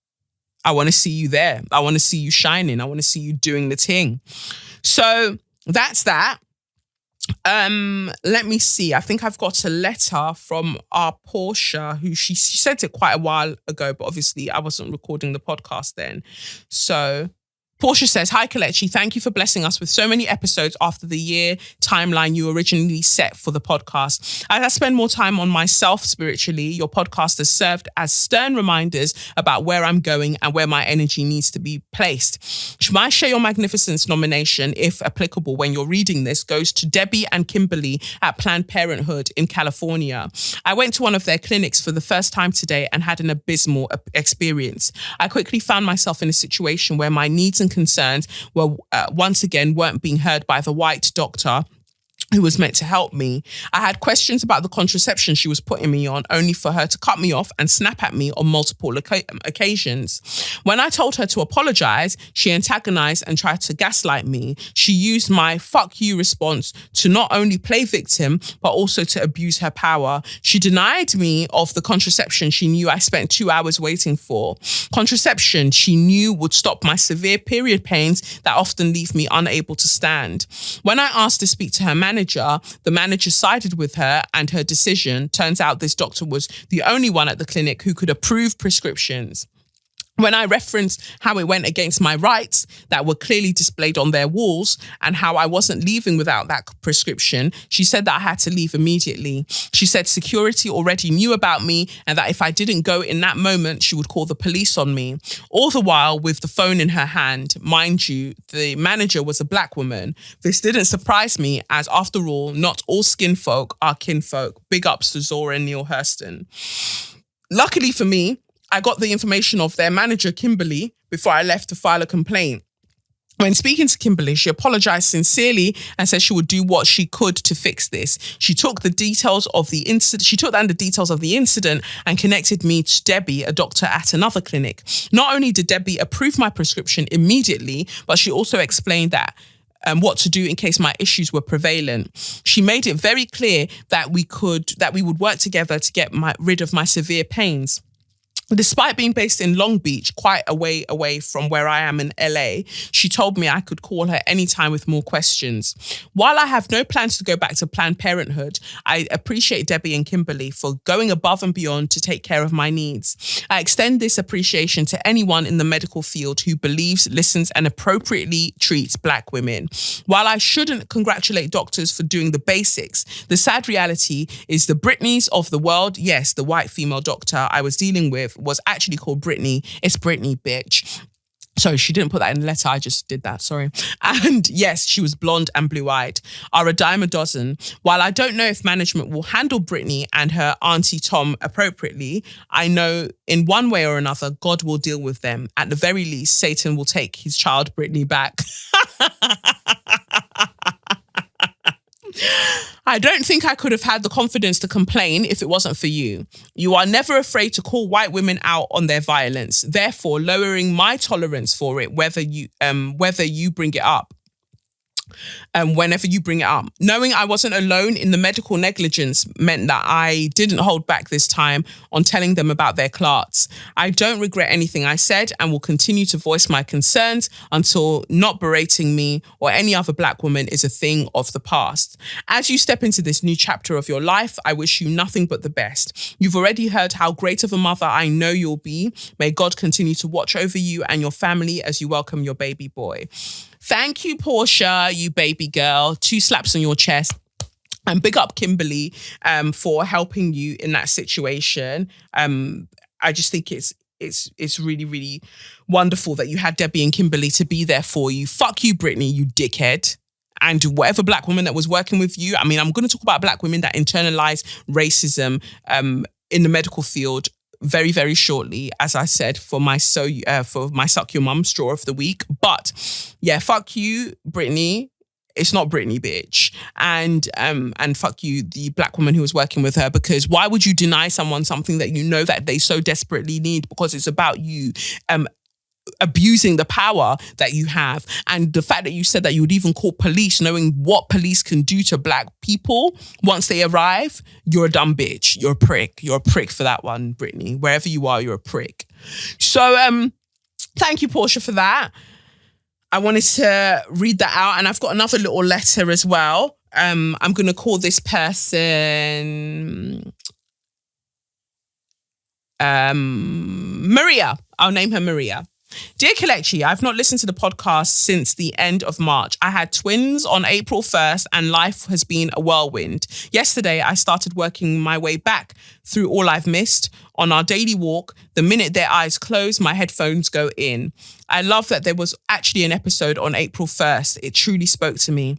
I want to see you there. I want to see you shining. I want to see you doing the thing. So that's that. Let me see. I think I've got a letter from our Portia, who she sent it quite a while ago, but obviously I wasn't recording the podcast then. So Portia says, hi, Kelechi. Thank you for blessing us with so many episodes after the year timeline you originally set for the podcast. As I spend more time on myself spiritually, your podcast has served as stern reminders about where I'm going and where my energy needs to be placed. My Share Your Magnificence nomination, if applicable when you're reading this, goes to Debbie and Kimberly at Planned Parenthood in California. I went to one of their clinics for the first time today and had an abysmal experience. I quickly found myself in a situation where my needs and concerns were once again weren't being heard by the white doctor who was meant to help me. I had questions about the contraception she was putting me on, only for her to cut me off and snap at me on multiple occasions. When I told her to apologize, she antagonized and tried to gaslight me. She used my fuck you response to not only play victim, but also to abuse her power. She denied me of the contraception she knew I spent 2 hours waiting for. Contraception she knew would stop my severe period pains that often leave me unable to stand. When I asked to speak to her manager, the manager sided with her and her decision. Turns out this doctor was the only one at the clinic who could approve prescriptions. When I referenced how it went against my rights that were clearly displayed on their walls and how I wasn't leaving without that prescription, she said that I had to leave immediately. She said security already knew about me and that if I didn't go in that moment, she would call the police on me. All the while with the phone in her hand. Mind you, the manager was a black woman. This didn't surprise me as, after all, not all skin folk are kinfolk. Big ups to Zora Neale Hurston. Luckily for me, I got the information of their manager, Kimberly, before I left to file a complaint. When speaking to Kimberly, she apologized sincerely and said she would do what she could to fix this. She took down the details of the incident and connected me to Debbie, a doctor at another clinic. Not only did Debbie approve my prescription immediately, but she also explained that what to do in case my issues were prevalent. She made it very clear that we would work together to get rid of my severe pains. Despite being based in Long Beach, quite a way away from where I am in LA, she told me I could call her anytime with more questions. While I have no plans to go back to Planned Parenthood, I appreciate Debbie and Kimberly for going above and beyond to take care of my needs. I extend this appreciation to anyone in the medical field who believes, listens, and appropriately treats Black women. While I shouldn't congratulate doctors for doing the basics, the sad reality is the Britneys of the world, yes, the white female doctor I was dealing with was actually called Brittany. It's Brittany, bitch. Sorry, she didn't put that in the letter. I just did that, sorry. And yes, she was blonde and blue-eyed, are a dime a dozen. While I don't know if management will handle Brittany and her auntie Tom appropriately, I know in one way or another, God will deal with them. At the very least, Satan will take his child Brittany back. I don't think I could have had the confidence to complain if it wasn't for you. You are never afraid to call white women out on their violence, therefore lowering my tolerance for it, whether you bring it up. Whenever you bring it up. Knowing I wasn't alone in the medical negligence meant that I didn't hold back this time on telling them about their clarts. I don't regret anything I said and will continue to voice my concerns until not berating me or any other Black woman is a thing of the past. As you step into this new chapter of your life, I wish you nothing but the best. You've already heard how great of a mother I know you'll be. May God continue to watch over you and your family as you welcome your baby boy. Thank you, Portia, you baby girl. 2 slaps on your chest. And big up Kimberly for helping you in that situation. I just think it's really, really wonderful that you had Debbie and Kimberly to be there for you. Fuck you, Brittany, you dickhead. And whatever Black woman that was working with you. I mean, I'm going to talk about Black women that internalize racism in the medical field very, very shortly, as I said, for my Suck Your Mum straw of the week. But yeah, fuck you, Brittany. It's not Brittany, bitch. And fuck you, the Black woman who was working with her, because why would you deny someone something that you know that they so desperately need because it's about you abusing the power that you have. And the fact that you said that you would even call police, knowing what police can do to Black people once they arrive, you're a dumb bitch. You're a prick. You're a prick for that one, Brittany. Wherever you are, you're a prick. So thank you, Portia, for that. I wanted to read that out, and I've got another little letter as well. I'm going to call this person Maria. I'll name her Maria. Dear Kelechi, I've not listened to the podcast since the end of March. I had twins on April 1st and life has been a whirlwind. Yesterday, I started working my way back through all I've missed. On our daily walk, the minute their eyes close, my headphones go in. I love that there was actually an episode on April 1st. It truly spoke to me.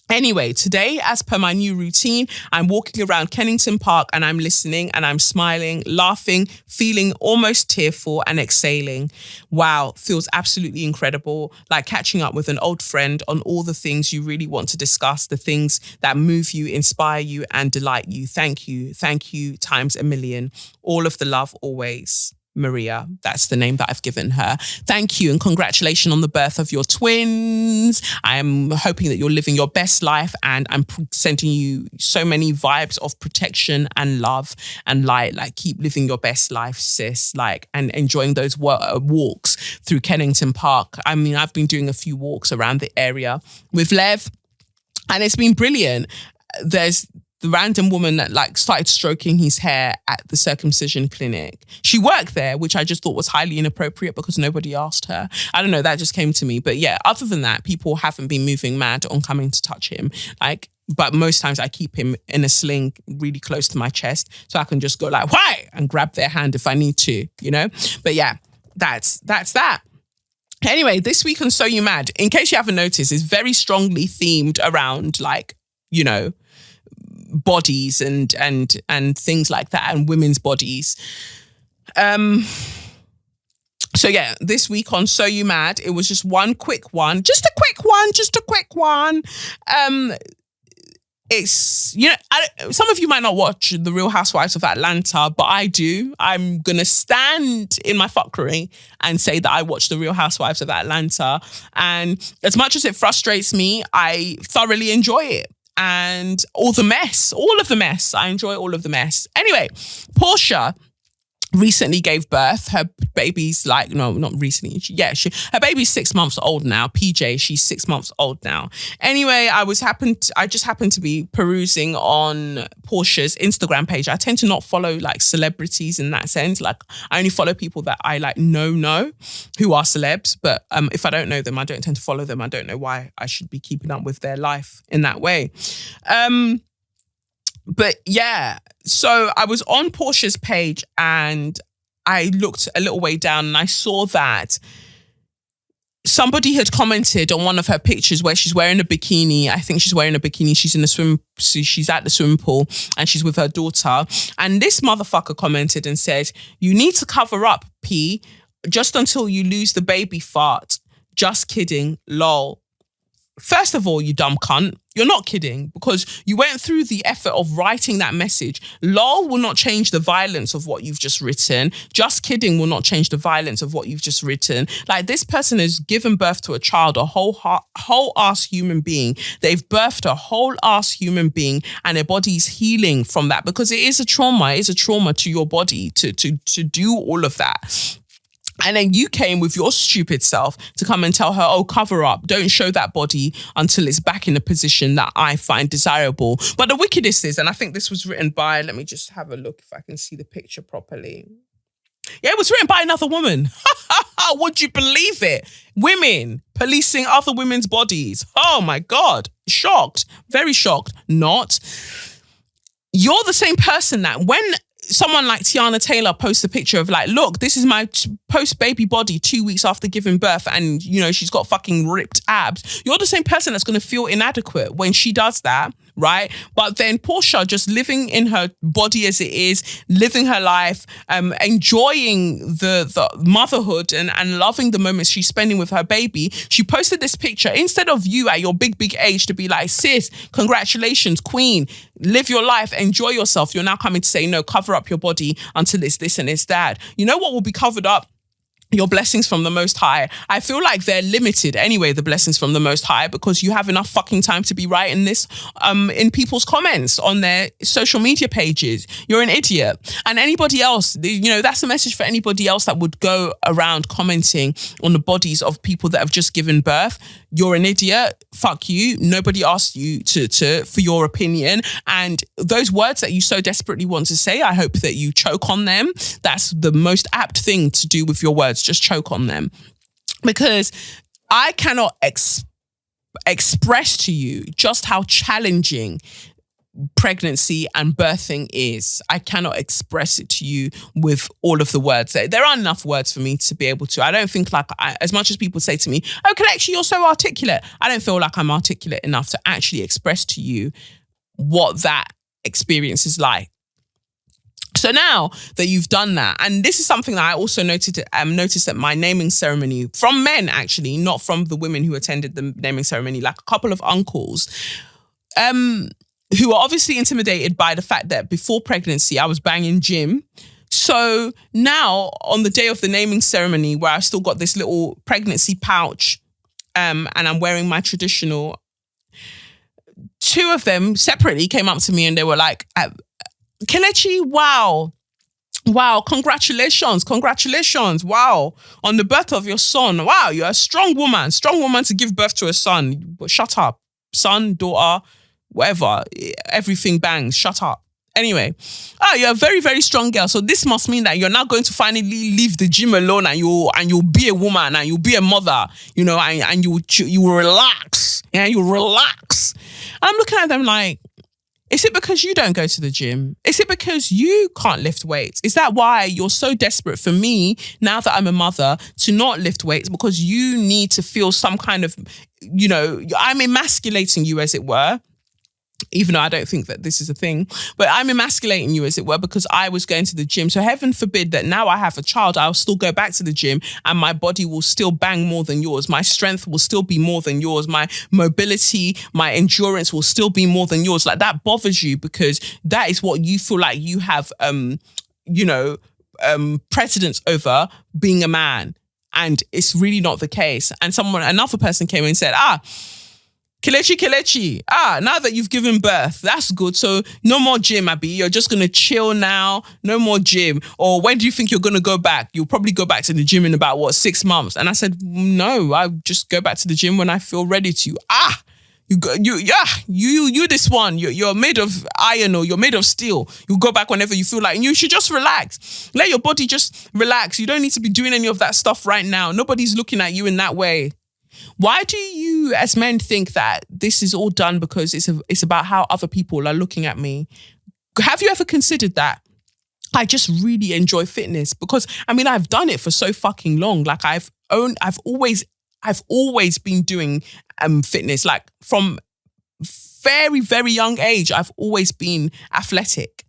Anyway, today, as per my new routine, I'm walking around Kennington Park and I'm listening and I'm smiling, laughing, feeling almost tearful and exhaling. Wow, feels absolutely incredible. Like catching up with an old friend on all the things you really want to discuss, the things that move you, inspire you and delight you. Thank you times a million. All of the love always. Maria, that's the name that I've given her. Thank you and congratulations on the birth of your twins. I'm hoping that you're living your best life and I'm sending you so many vibes of protection and love and light. Like keep living your best life, sis, like and enjoying those walks through Kennington Park. I mean, I've been doing a few walks around the area with Lev and it's been brilliant. There's the random woman that like started stroking his hair at the circumcision clinic. She worked there, which I just thought was highly inappropriate because nobody asked her. I don't know, that just came to me. But yeah, other than that, people haven't been moving mad on coming to touch him. But most times I keep him in a sling really close to my chest so I can just go like, why? And grab their hand if I need to, you know? But yeah, that's that. Anyway, this week on So You Mad, in case you haven't noticed, is very strongly themed around like, you know, bodies and things like that and women's bodies. So yeah, this week on So You Mad, it was just a quick one. It's, you know, some of you might not watch The Real Housewives of Atlanta, but I do. I'm going to stand in my fuckery and say that I watch The Real Housewives of Atlanta. And as much as it frustrates me, I thoroughly enjoy it. And all of the mess. I enjoy all of the mess. Anyway, Portia recently gave birth. Her baby's like, no, not recently. Her baby's 6 months old now. PJ, she's 6 months old now. Anyway, I just happened to be perusing on Portia's Instagram page. I tend to not follow like celebrities in that sense. Like I only follow people that I like know who are celebs. But if I don't know them, I don't tend to follow them. I don't know why I should be keeping up with their life in that way. But yeah, so I was on Portia's page and I looked a little way down and I saw that somebody had commented on one of her pictures where she's wearing a bikini. I think she's wearing a bikini. She's at the swimming pool and she's with her daughter. And this motherfucker commented and said, "You need to cover up, P, just until you lose the baby fart. Just kidding, lol." First of all, you dumb cunt, you're not kidding because you went through the effort of writing that message. Lol will not change the violence of what you've just written. Just kidding will not change the violence of what you've just written. Like this person has given birth to a child, a whole ass human being. They've birthed a whole ass human being and their body's healing from that because it is a trauma. It is a trauma to your body to do all of that. And then you came with your stupid self to come and tell her, oh, cover up. Don't show that body until it's back in a position that I find desirable. But the wickedest is, and I think this was written by, let me just have a look if I can see the picture properly. Yeah, it was written by another woman. Would you believe it? Women policing other women's bodies. Oh my God. Shocked. Very shocked. Not. You're the same person that when someone like Tiana Taylor posts a picture of like, look, this is my post-baby body 2 weeks after giving birth and, you know, she's got fucking ripped abs. You're the same person that's going to feel inadequate when she does that, right? But then Portia just living in her body as it is, living her life, enjoying the motherhood and loving the moments she's spending with her baby. She posted this picture instead of you at your big age to be like, sis, congratulations, queen, live your life, enjoy yourself. You're now coming to say, no, cover up your body until it's this and it's that. You know what will be covered up? Your blessings from the Most High. I feel like they're limited anyway, the blessings from the Most High, because you have enough fucking time to be writing this in people's comments on their social media pages. You're an idiot. And anybody else, you know, that's a message for anybody else that would go around commenting on the bodies of people that have just given birth. You're an idiot. Fuck you. Nobody asked you for your opinion. And those words that you so desperately want to say, I hope that you choke on them. That's the most apt thing to do with your words. just choke on them. Because I cannot express to you just how challenging pregnancy and birthing is. I cannot express it to you with all of the words. There aren't enough words for me to be able to. I don't think as much as people say to me, oh, Kelechi, you're so articulate. I don't feel like I'm articulate enough to actually express to you what that experience is like. So now that you've done that, and this is something that I also noticed at my naming ceremony, from men actually, not from the women who attended the naming ceremony, like a couple of uncles, who are obviously intimidated by the fact that before pregnancy, I was banging gym. So now on the day of the naming ceremony, where I've still got this little pregnancy pouch, and I'm wearing my traditional, two of them separately came up to me and they were like, Kelechi, wow, congratulations, wow, on the birth of your son. Wow, you're a strong woman to give birth to a son. Shut up, son, daughter, whatever, everything bangs, shut up. Anyway, you're a very, very strong girl. So this must mean that you're now going to finally leave the gym alone and you'll be a woman and you'll be a mother, you know, and you will relax. Yeah, you'll relax. And I'm looking at them like, is it because you don't go to the gym? Is it because you can't lift weights? Is that why you're so desperate for me, now that I'm a mother, to not lift weights? Because you need to feel some kind of, you know, I'm emasculating you, as it were. Even though I don't think that this is a thing, but I'm emasculating you, as it were, because I was going to the gym. So heaven forbid that now I have a child, I'll still go back to the gym and my body will still bang more than yours. My strength will still be more than yours. My mobility, my endurance will still be more than yours. Like, that bothers you because that is what you feel like you have, precedence over being a man. And it's really not the case. And another person came and said, Kelechi, now that you've given birth, that's good. So no more gym, Abby. You're just going to chill now. No more gym. Or when do you think you're going to go back? You'll probably go back to the gym in about, 6 months? And I said, no, I just go back to the gym when I feel ready to. You this one, you're made of iron or you're made of steel. You go back whenever you feel like, and you should just relax. Let your body just relax. You don't need to be doing any of that stuff right now. Nobody's looking at you in that way. Why do you, as men, think that this is all done because it's about how other people are looking at me? Have you ever considered that? I just really enjoy fitness because, I mean, I've done it for so fucking long. Like, I've always been doing fitness. Like, from very, very young age, I've always been athletic.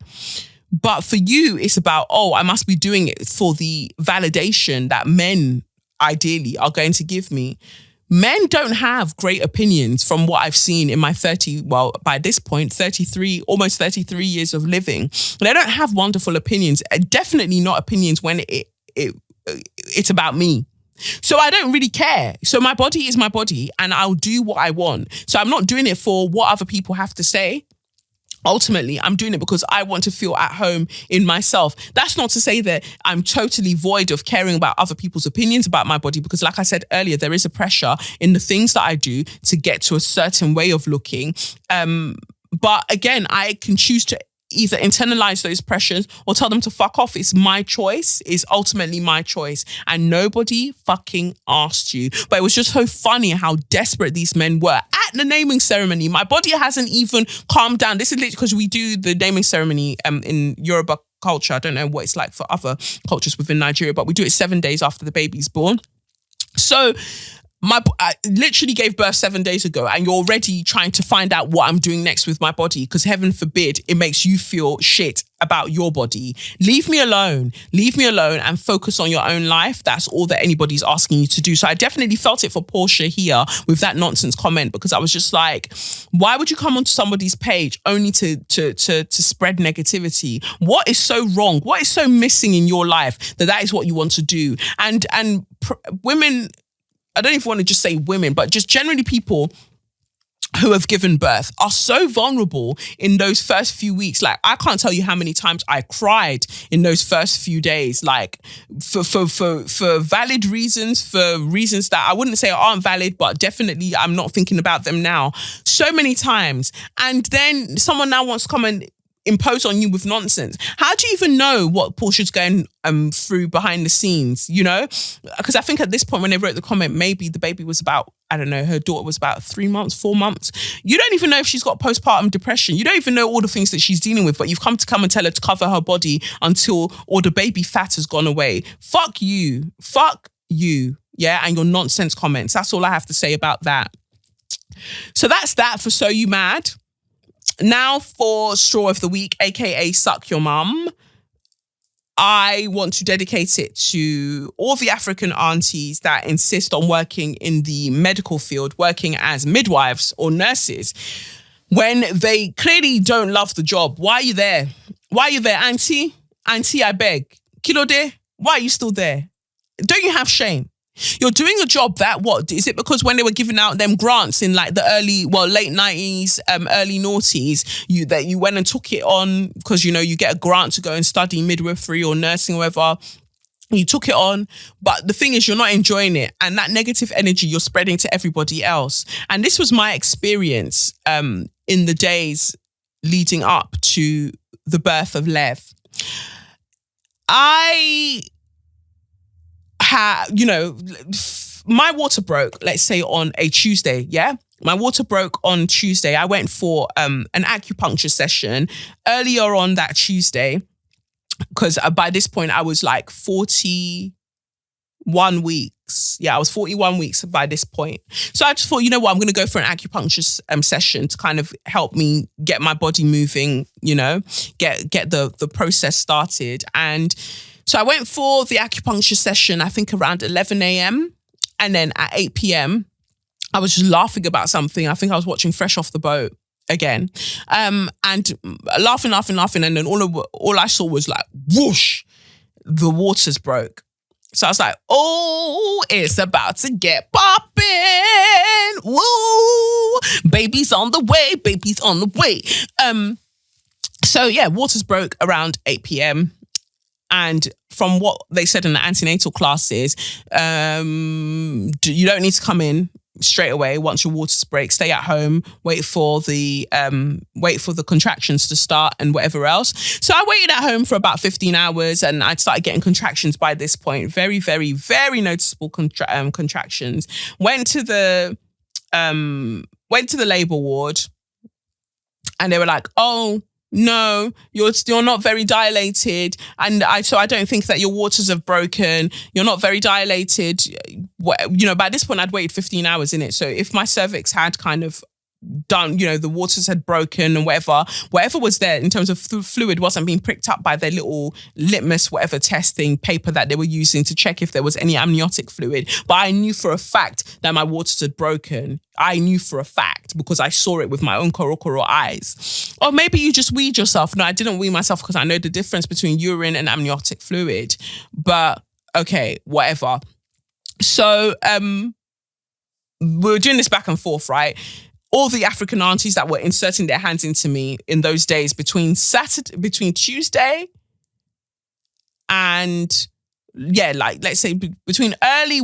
But for you, it's about, I must be doing it for the validation that men ideally are going to give me. Men don't have great opinions from what I've seen in my by this point, 33 years of living. They don't have wonderful opinions. Definitely not opinions when it's about me. So I don't really care. So my body is my body and I'll do what I want. So I'm not doing it for what other people have to say. Ultimately, I'm doing it because I want to feel at home in myself. That's not to say that I'm totally void of caring about other people's opinions about my body, because like I said earlier, there is a pressure in the things that I do to get to a certain way of looking. But again, I can choose to either internalize those pressures or tell them to fuck off. It's my choice. It's ultimately my choice. And nobody fucking asked you. But it was just so funny how desperate these men were. At the naming ceremony, my body hasn't even calmed down. This is literally because we do the naming ceremony in Yoruba culture. I don't know what it's like for other cultures within Nigeria, but we do it 7 days after the baby's born. So I literally gave birth 7 days ago and you're already trying to find out what I'm doing next with my body, because heaven forbid it makes you feel shit about your body. Leave me alone and focus on your own life. That's all that anybody's asking you to do. So I definitely felt it for Portia here with that nonsense comment, because I was just like, why would you come onto somebody's page only to spread negativity? What is so wrong? What is so missing in your life that is what you want to do? And women, I don't even want to just say women, but just generally people who have given birth are so vulnerable in those first few weeks. Like, I can't tell you how many times I cried in those first few days, like for valid reasons, for reasons that I wouldn't say aren't valid, but definitely I'm not thinking about them now. So many times. And then someone now wants to come and impose on you with nonsense. How do you even know what Portia's going through behind the scenes, you know? Because I think at this point when they wrote the comment, maybe the baby was about, I don't know, her daughter was about 3 months, 4 months. You don't even know if she's got postpartum depression. You don't even know all the things that she's dealing with, but you've come and tell her to cover her body until all the baby fat has gone away. Fuck you. Fuck you. Yeah, and your nonsense comments. That's all I have to say about that. So that's that for So You Mad. Now for Straw of the Week, aka Suck Your Mum. I want to dedicate it to all the African aunties that insist on working in the medical field, working as midwives or nurses, when they clearly don't love the job. Why are you there? Why are you there, auntie? Auntie, I beg. Kilode, why are you still there? Don't you have shame? You're doing a job that, what? Is it because when they were giving out them grants in like the late 90s, early noughties, you went and took it on because, you know, you get a grant to go and study midwifery or nursing or whatever. You took it on, but the thing is you're not enjoying it. And that negative energy you're spreading to everybody else. And this was my experience in the days leading up to the birth of Lev. My water broke, let's say on a Tuesday, yeah? My water broke on Tuesday. I went for an acupuncture session earlier on that Tuesday because by this point I was like 41 weeks. Yeah, I was 41 weeks by this point. So I just thought, you know what, I'm going to go for an acupuncture session to kind of help me get my body moving, you know, get the process started. And so I went for the acupuncture session, I think around 11 a.m. And then at 8 p.m, I was just laughing about something. I think I was watching Fresh Off the Boat again. And laughing. And then all I saw was like, whoosh, the waters broke. So I was like, oh, it's about to get popping. Woo, baby's on the way. So yeah, waters broke around 8 p.m. And from what they said in the antenatal classes, you don't need to come in straight away once your waters break. Stay at home, wait for the contractions to start and whatever else. So I waited at home for about 15 hours and I'd started getting contractions by this point. Very, very, very noticeable contractions. Went to the labor ward and they were like, oh, no, you're not very dilated. And I don't think that your waters have broken. You're not very dilated. You know, by this point, I'd waited 15 hours in it. So if my cervix had kind of done, you know, the waters had broken and whatever was there in terms of fluid wasn't being pricked up by their little litmus, whatever testing paper that they were using to check if there was any amniotic fluid. But I knew for a fact that my waters had broken. I knew for a fact because I saw it with my own korokoro eyes. Or maybe you just weed yourself. No, I didn't weed myself because I know the difference between urine and amniotic fluid. But okay, whatever. So we were doing this back and forth, right? All the African aunties that were inserting their hands into me in those days between Tuesday and like let's say between early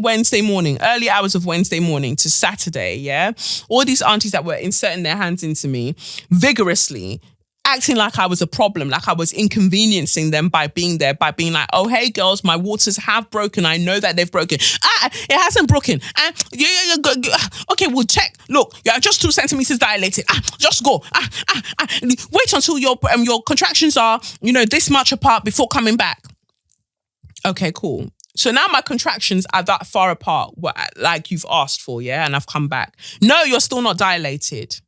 hours of Wednesday morning to Saturday, yeah? All these aunties that were inserting their hands into me vigorously, acting like I was a problem, like I was inconveniencing them by being there, by being like, oh, hey, girls, my waters have broken. I know that they've broken. It hasn't broken. Okay, we'll check. Look, you're just 2 centimeters dilated. Just go. Wait until your contractions are, you know, this much apart before coming back. Okay, cool. So now my contractions are that far apart, like you've asked for, yeah? And I've come back. No, you're still not dilated.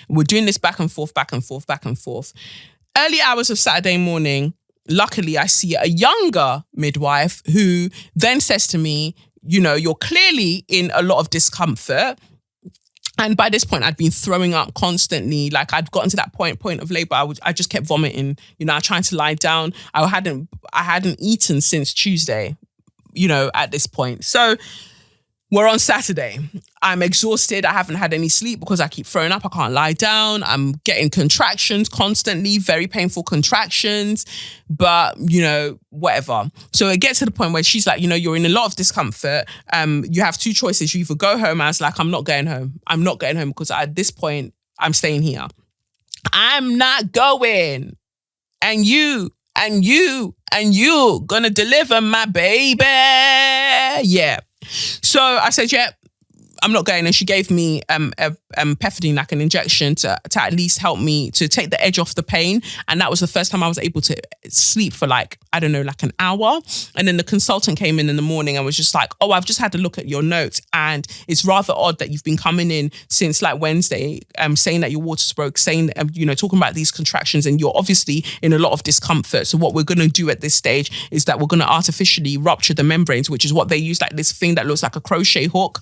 We're doing this back and forth. Early hours of Saturday morning, luckily I see a younger midwife who then says to me, you know, you're clearly in a lot of discomfort. And by this point, I'd been throwing up constantly. Like I'd gotten to that point of labor. I just kept vomiting, you know, trying to lie down. I hadn't eaten since Tuesday, you know, at this point. So we're on Saturday. I'm exhausted. I haven't had any sleep because I keep throwing up. I can't lie down. I'm getting contractions constantly, very painful contractions, but, you know, whatever. So it gets to the point where she's like, you know, you're in a lot of discomfort. You have 2 choices. You either go home. I was like, I'm not going home because at this point, I'm staying here. I'm not going. and you gonna deliver my baby. Yeah. So I said, yeah, I'm not going. And she gave me pethidine, like an injection to at least help me to take the edge off the pain. And that was the first time I was able to sleep for like, I don't know, like an hour. And then the consultant came in the morning and was just like, oh, I've just had to look at your notes. And it's rather odd that you've been coming in since like Wednesday, saying that your water's broke, saying, talking about these contractions, and you're obviously in a lot of discomfort. So what we're going to do at this stage is that we're going to artificially rupture the membranes, which is what they use, like this thing that looks like a crochet hook.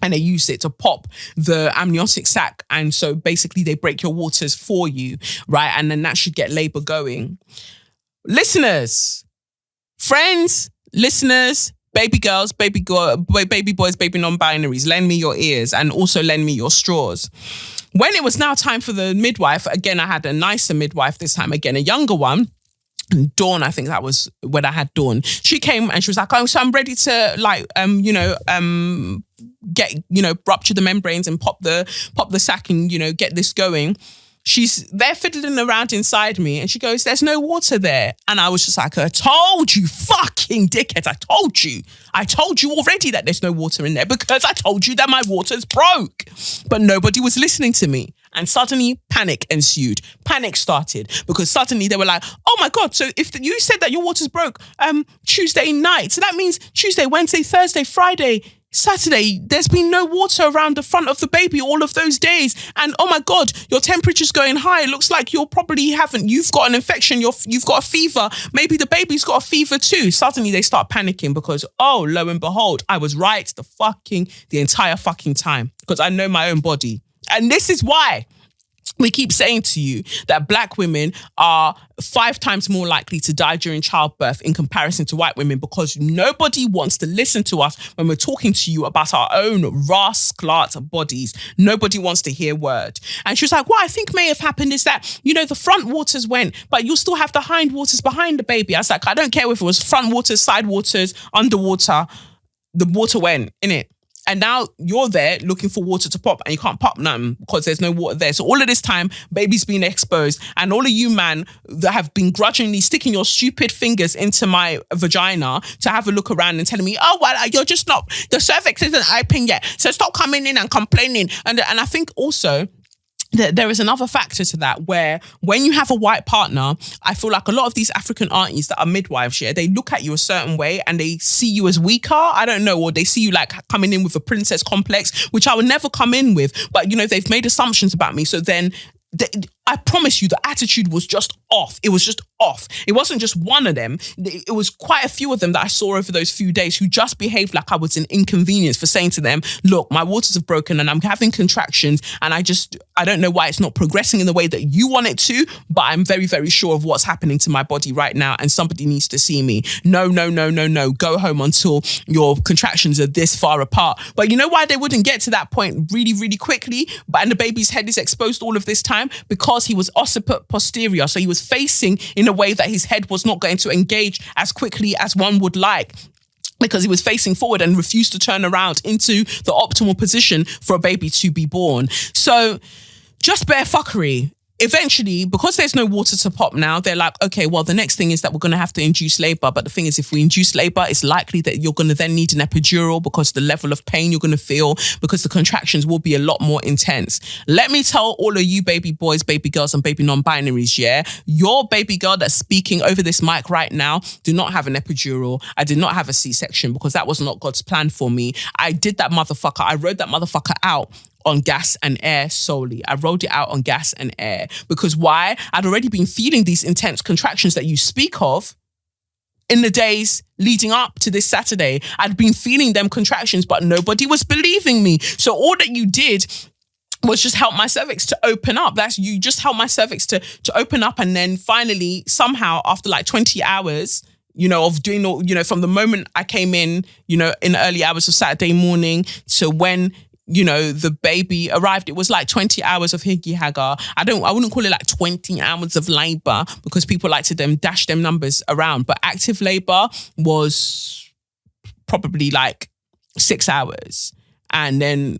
And they use it to pop the amniotic sac. And so basically they break your waters for you, right? And then that should get labor going. Listeners, friends, listeners, baby girls, baby boys, baby non-binaries, lend me your ears and also lend me your straws. When it was now time for the midwife, again, I had a nicer midwife this time, again, a younger one. Dawn, I think that was when I had Dawn. She came and she was like, oh, so I'm ready to rupture the membranes and pop the sac and, get this going. She's there fiddling around inside me and she goes, there's no water there. And I was just like, I told you, fucking dickheads. I told you already that there's no water in there because I told you that my water's broke. But nobody was listening to me. And suddenly panic ensued. Panic started because suddenly they were like, oh my God, so if you said that your water's broke Tuesday night, so that means Tuesday, Wednesday, Thursday, Friday, Saturday, there's been no water around the front of the baby all of those days. And oh my God, your temperature's going high. It looks like you've got an infection, you've got a fever. Maybe the baby's got a fever too. Suddenly they start panicking because, oh, lo and behold, I was right the entire fucking time because I know my own body. And this is why we keep saying to you that Black women are 5 times more likely to die during childbirth in comparison to white women, because nobody wants to listen to us when we're talking to you about our own rascalate bodies. Nobody wants to hear word. And she was like, what I think may have happened is that, the front waters went, but you'll still have the hind waters behind the baby. I was like, I don't care if it was front waters, side waters, underwater, the water went, innit? And now you're there looking for water to pop and you can't pop nothing because there's no water there. So all of this time, baby's been exposed. And all of you, man, that have been grudgingly sticking your stupid fingers into my vagina to have a look around and telling me, oh, well, you're just not, the cervix isn't open yet. So stop coming in and complaining. And I think also, there is another factor to that where when you have a white partner, I feel like a lot of these African aunties that are midwives, they look at you a certain way and they see you as weaker. I don't know, or they see you like coming in with a princess complex, which I would never come in with. But, they've made assumptions about me. So then I promise you the attitude was just off. It was just off. It wasn't just one of them. It was quite a few of them that I saw over those few days who just behaved like I was an inconvenience for saying to them, look, my waters have broken and I'm having contractions and I don't know why it's not progressing in the way that you want it to, but I'm very, very sure of what's happening to my body right now and somebody needs to see me. No. Go home until your contractions are this far apart. But you know why they wouldn't get to that point really, really quickly? And the baby's head is exposed all of this time? Because he was occiput posterior. So he was facing in a way that his head was not going to engage as quickly as one would like, because he was facing forward and refused to turn around into the optimal position for a baby to be born. So just bare fuckery. Eventually, because there's no water to pop now, they're like, okay, well, the next thing is that we're going to have to induce labor. But the thing is, if we induce labor, it's likely that you're going to then need an epidural because the level of pain you're going to feel, because the contractions will be a lot more intense. Let me tell all of you baby boys, baby girls, and baby non-binaries, your baby girl that's speaking over this mic right now do not have an epidural. I did not have a C-section because that was not God's plan for me. I did that motherfucker. I rode that motherfucker out on gas and air solely. I rolled it out on gas and air. Because why? I'd already been feeling these intense contractions that you speak of in the days leading up to this Saturday. I'd been feeling them contractions, but nobody was believing me. So all that you did was just help my cervix to open up. You just helped my cervix to open up. And then finally, somehow, after like 20 hours, of doing all, from the moment I came in the early hours of Saturday morning to when the baby arrived, it was like 20 hours of higgy hagger. I wouldn't call it like 20 hours of labor because people like to dash them numbers around. But active labor was probably like 6 hours. And then,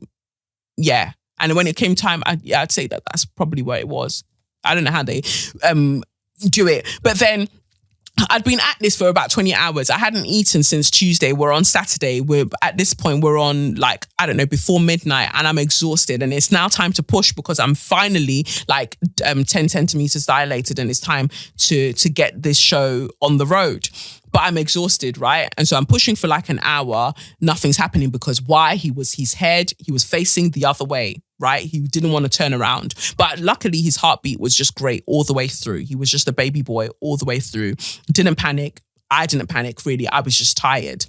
and when it came time, I'd say that that's probably where it was. I don't know how they do it. But then I'd been at this for about 20 hours. I hadn't eaten since Tuesday. We're on Saturday. At this point, we're on like, I don't know, before midnight, and I'm exhausted. And it's now time to push because I'm finally like 10 centimeters dilated, and it's time to get this show on the road. But I'm exhausted, right? And so I'm pushing for like an hour. Nothing's happening because why? He was facing the other way, right? He didn't want to turn around. But luckily his heartbeat was just great all the way through. He was just a baby boy all the way through. Didn't panic. I didn't panic really. I was just tired.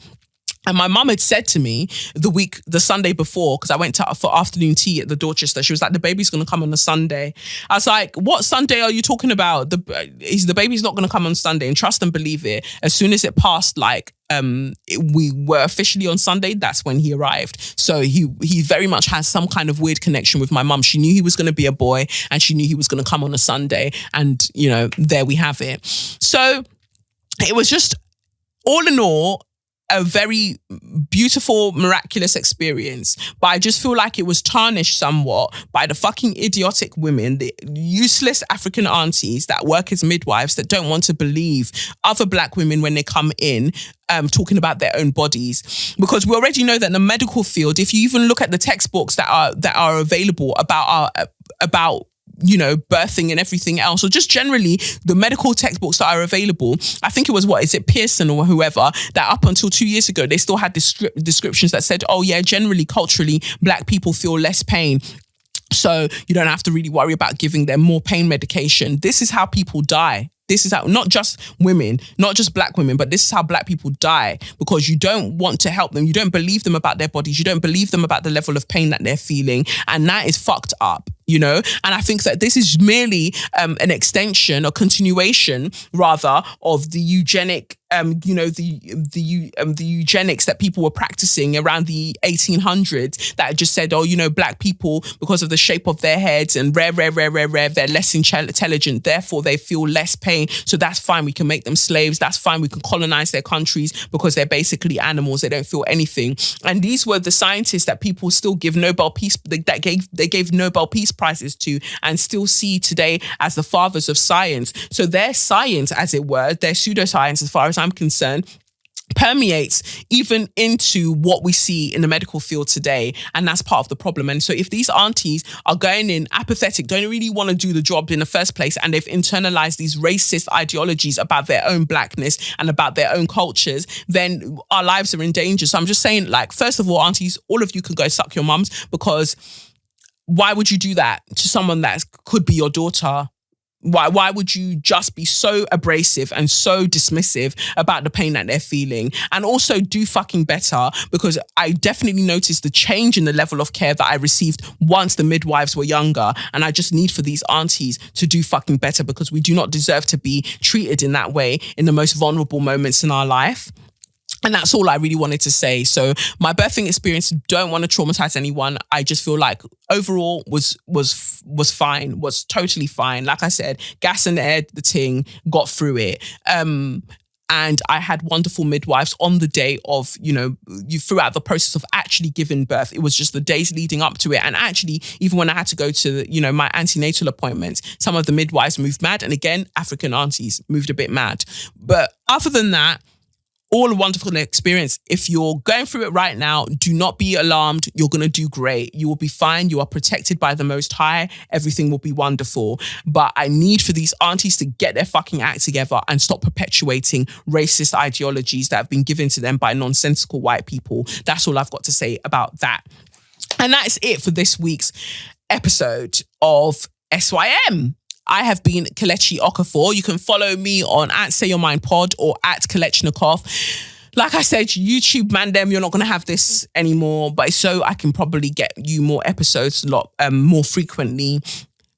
And my mum had said to me the Sunday before, because I went for afternoon tea at the Dorchester, she was like, the baby's going to come on a Sunday. I was like, what Sunday are you talking about? The baby's not going to come on Sunday. And trust and believe it, as soon as it passed, like, we were officially on Sunday, that's when he arrived. So he very much has some kind of weird connection with my mum. She knew he was going to be a boy, and she knew he was going to come on a Sunday. And, you know, there we have it. So it was just, all in all, a very beautiful, miraculous experience. But I just feel like it was tarnished somewhat by the fucking idiotic women, the useless African aunties that work as midwives that don't want to believe other black women when they come in talking about their own bodies. Because we already know that in the medical field, if you even look at the textbooks that are available about you know, birthing and everything else, or just generally the medical textbooks that are available. I think it was, Pearson or whoever, that up until 2 years ago, they still had descriptions that said, oh yeah, generally, culturally, black people feel less pain. So you don't have to really worry about giving them more pain medication. This is how people die. This is how, not just women, not just black women, but this is how black people die, because you don't want to help them. You don't believe them about their bodies. You don't believe them about the level of pain that they're feeling. And that is fucked up, you know? And I think that this is merely an extension, a continuation rather, of the eugenic, the eugenics that people were practicing around the 1800s, that just said, oh, you know, black people, because of the shape of their heads and they're less intelligent, therefore they feel less pain. So that's fine. We can make them slaves. That's fine. We can colonize their countries because they're basically animals. They don't feel anything. And these were the scientists that people still give they gave Nobel Peace Prizes to, and still see today as the fathers of science. So their science, as it were, their pseudoscience, as far as I'm concerned, permeates even into what we see in the medical field today. And that's part of the problem. And so if these aunties are going in apathetic, don't really want to do the job in the first place, and they've internalized these racist ideologies about their own blackness and about their own cultures, then our lives are in danger. So I'm just saying, like, first of all, aunties, all of you can go suck your mums, because why would you do that to someone that could be your daughter? Why would you just be so abrasive and so dismissive about the pain that they're feeling? And also do fucking better, because I definitely noticed the change in the level of care that I received once the midwives were younger. And I just need for these aunties to do fucking better, because we do not deserve to be treated in that way in the most vulnerable moments in our life. And that's all I really wanted to say. So my birthing experience, don't want to traumatize anyone. I just feel like overall was fine, was totally fine. Like I said, gas and air the ting, got through it. And I had wonderful midwives on the day of, throughout the process of actually giving birth. It was just the days leading up to it. And actually, even when I had to go to, my antenatal appointments, some of the midwives moved mad. And again, African aunties moved a bit mad. But other than that, all a wonderful experience. If you're going through it right now, do not be alarmed. You're going to do great. You will be fine. You are protected by the Most High. Everything will be wonderful. But I need for these aunties to get their fucking act together and stop perpetuating racist ideologies that have been given to them by nonsensical white people. That's all I've got to say about that. And that's it for this week's episode of SYM. I have been Kelechi Okafor. You can follow me on @SayYourMindPod or @Kelechnikov. Like I said, YouTube, man, you're not going to have this anymore, but so I can probably get you more episodes a lot more frequently.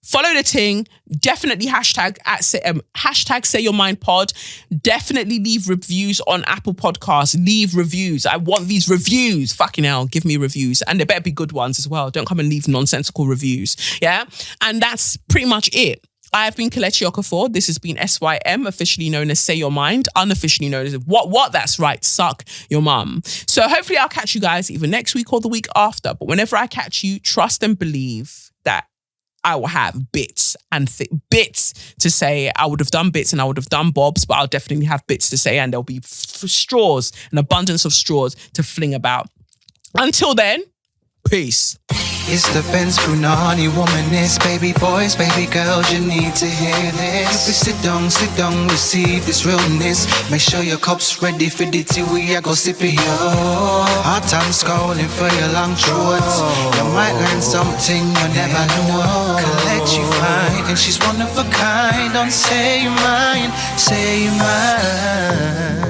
Follow the ting. Definitely hashtag #SayYourMindPod. Definitely leave reviews on Apple Podcasts. Leave reviews. I want these reviews. Fucking hell, give me reviews. And they better be good ones as well. Don't come and leave nonsensical reviews. Yeah? And that's pretty much it. I have been Kelechi Okafor. This has been SYM, officially known as Say Your Mind, unofficially known as What? That's right, suck your mum. So hopefully I'll catch you guys either next week or the week after. But whenever I catch you, trust and believe that I will have bits and bits to say. I would have done bits and I would have done bobs, but I'll definitely have bits to say, and there'll be straws, an abundance of straws to fling about. Until then, peace. It's the Benz Brunani womanist, baby boys, baby girls, you need to hear this. If you sit down, receive this realness. Make sure your cup's ready for the tea, we are go sip it, yo. Hard time scrolling for your long throats. You might learn something you never know. Collect you fine, and she's one of a kind. Don't say you're mine, say you're mine.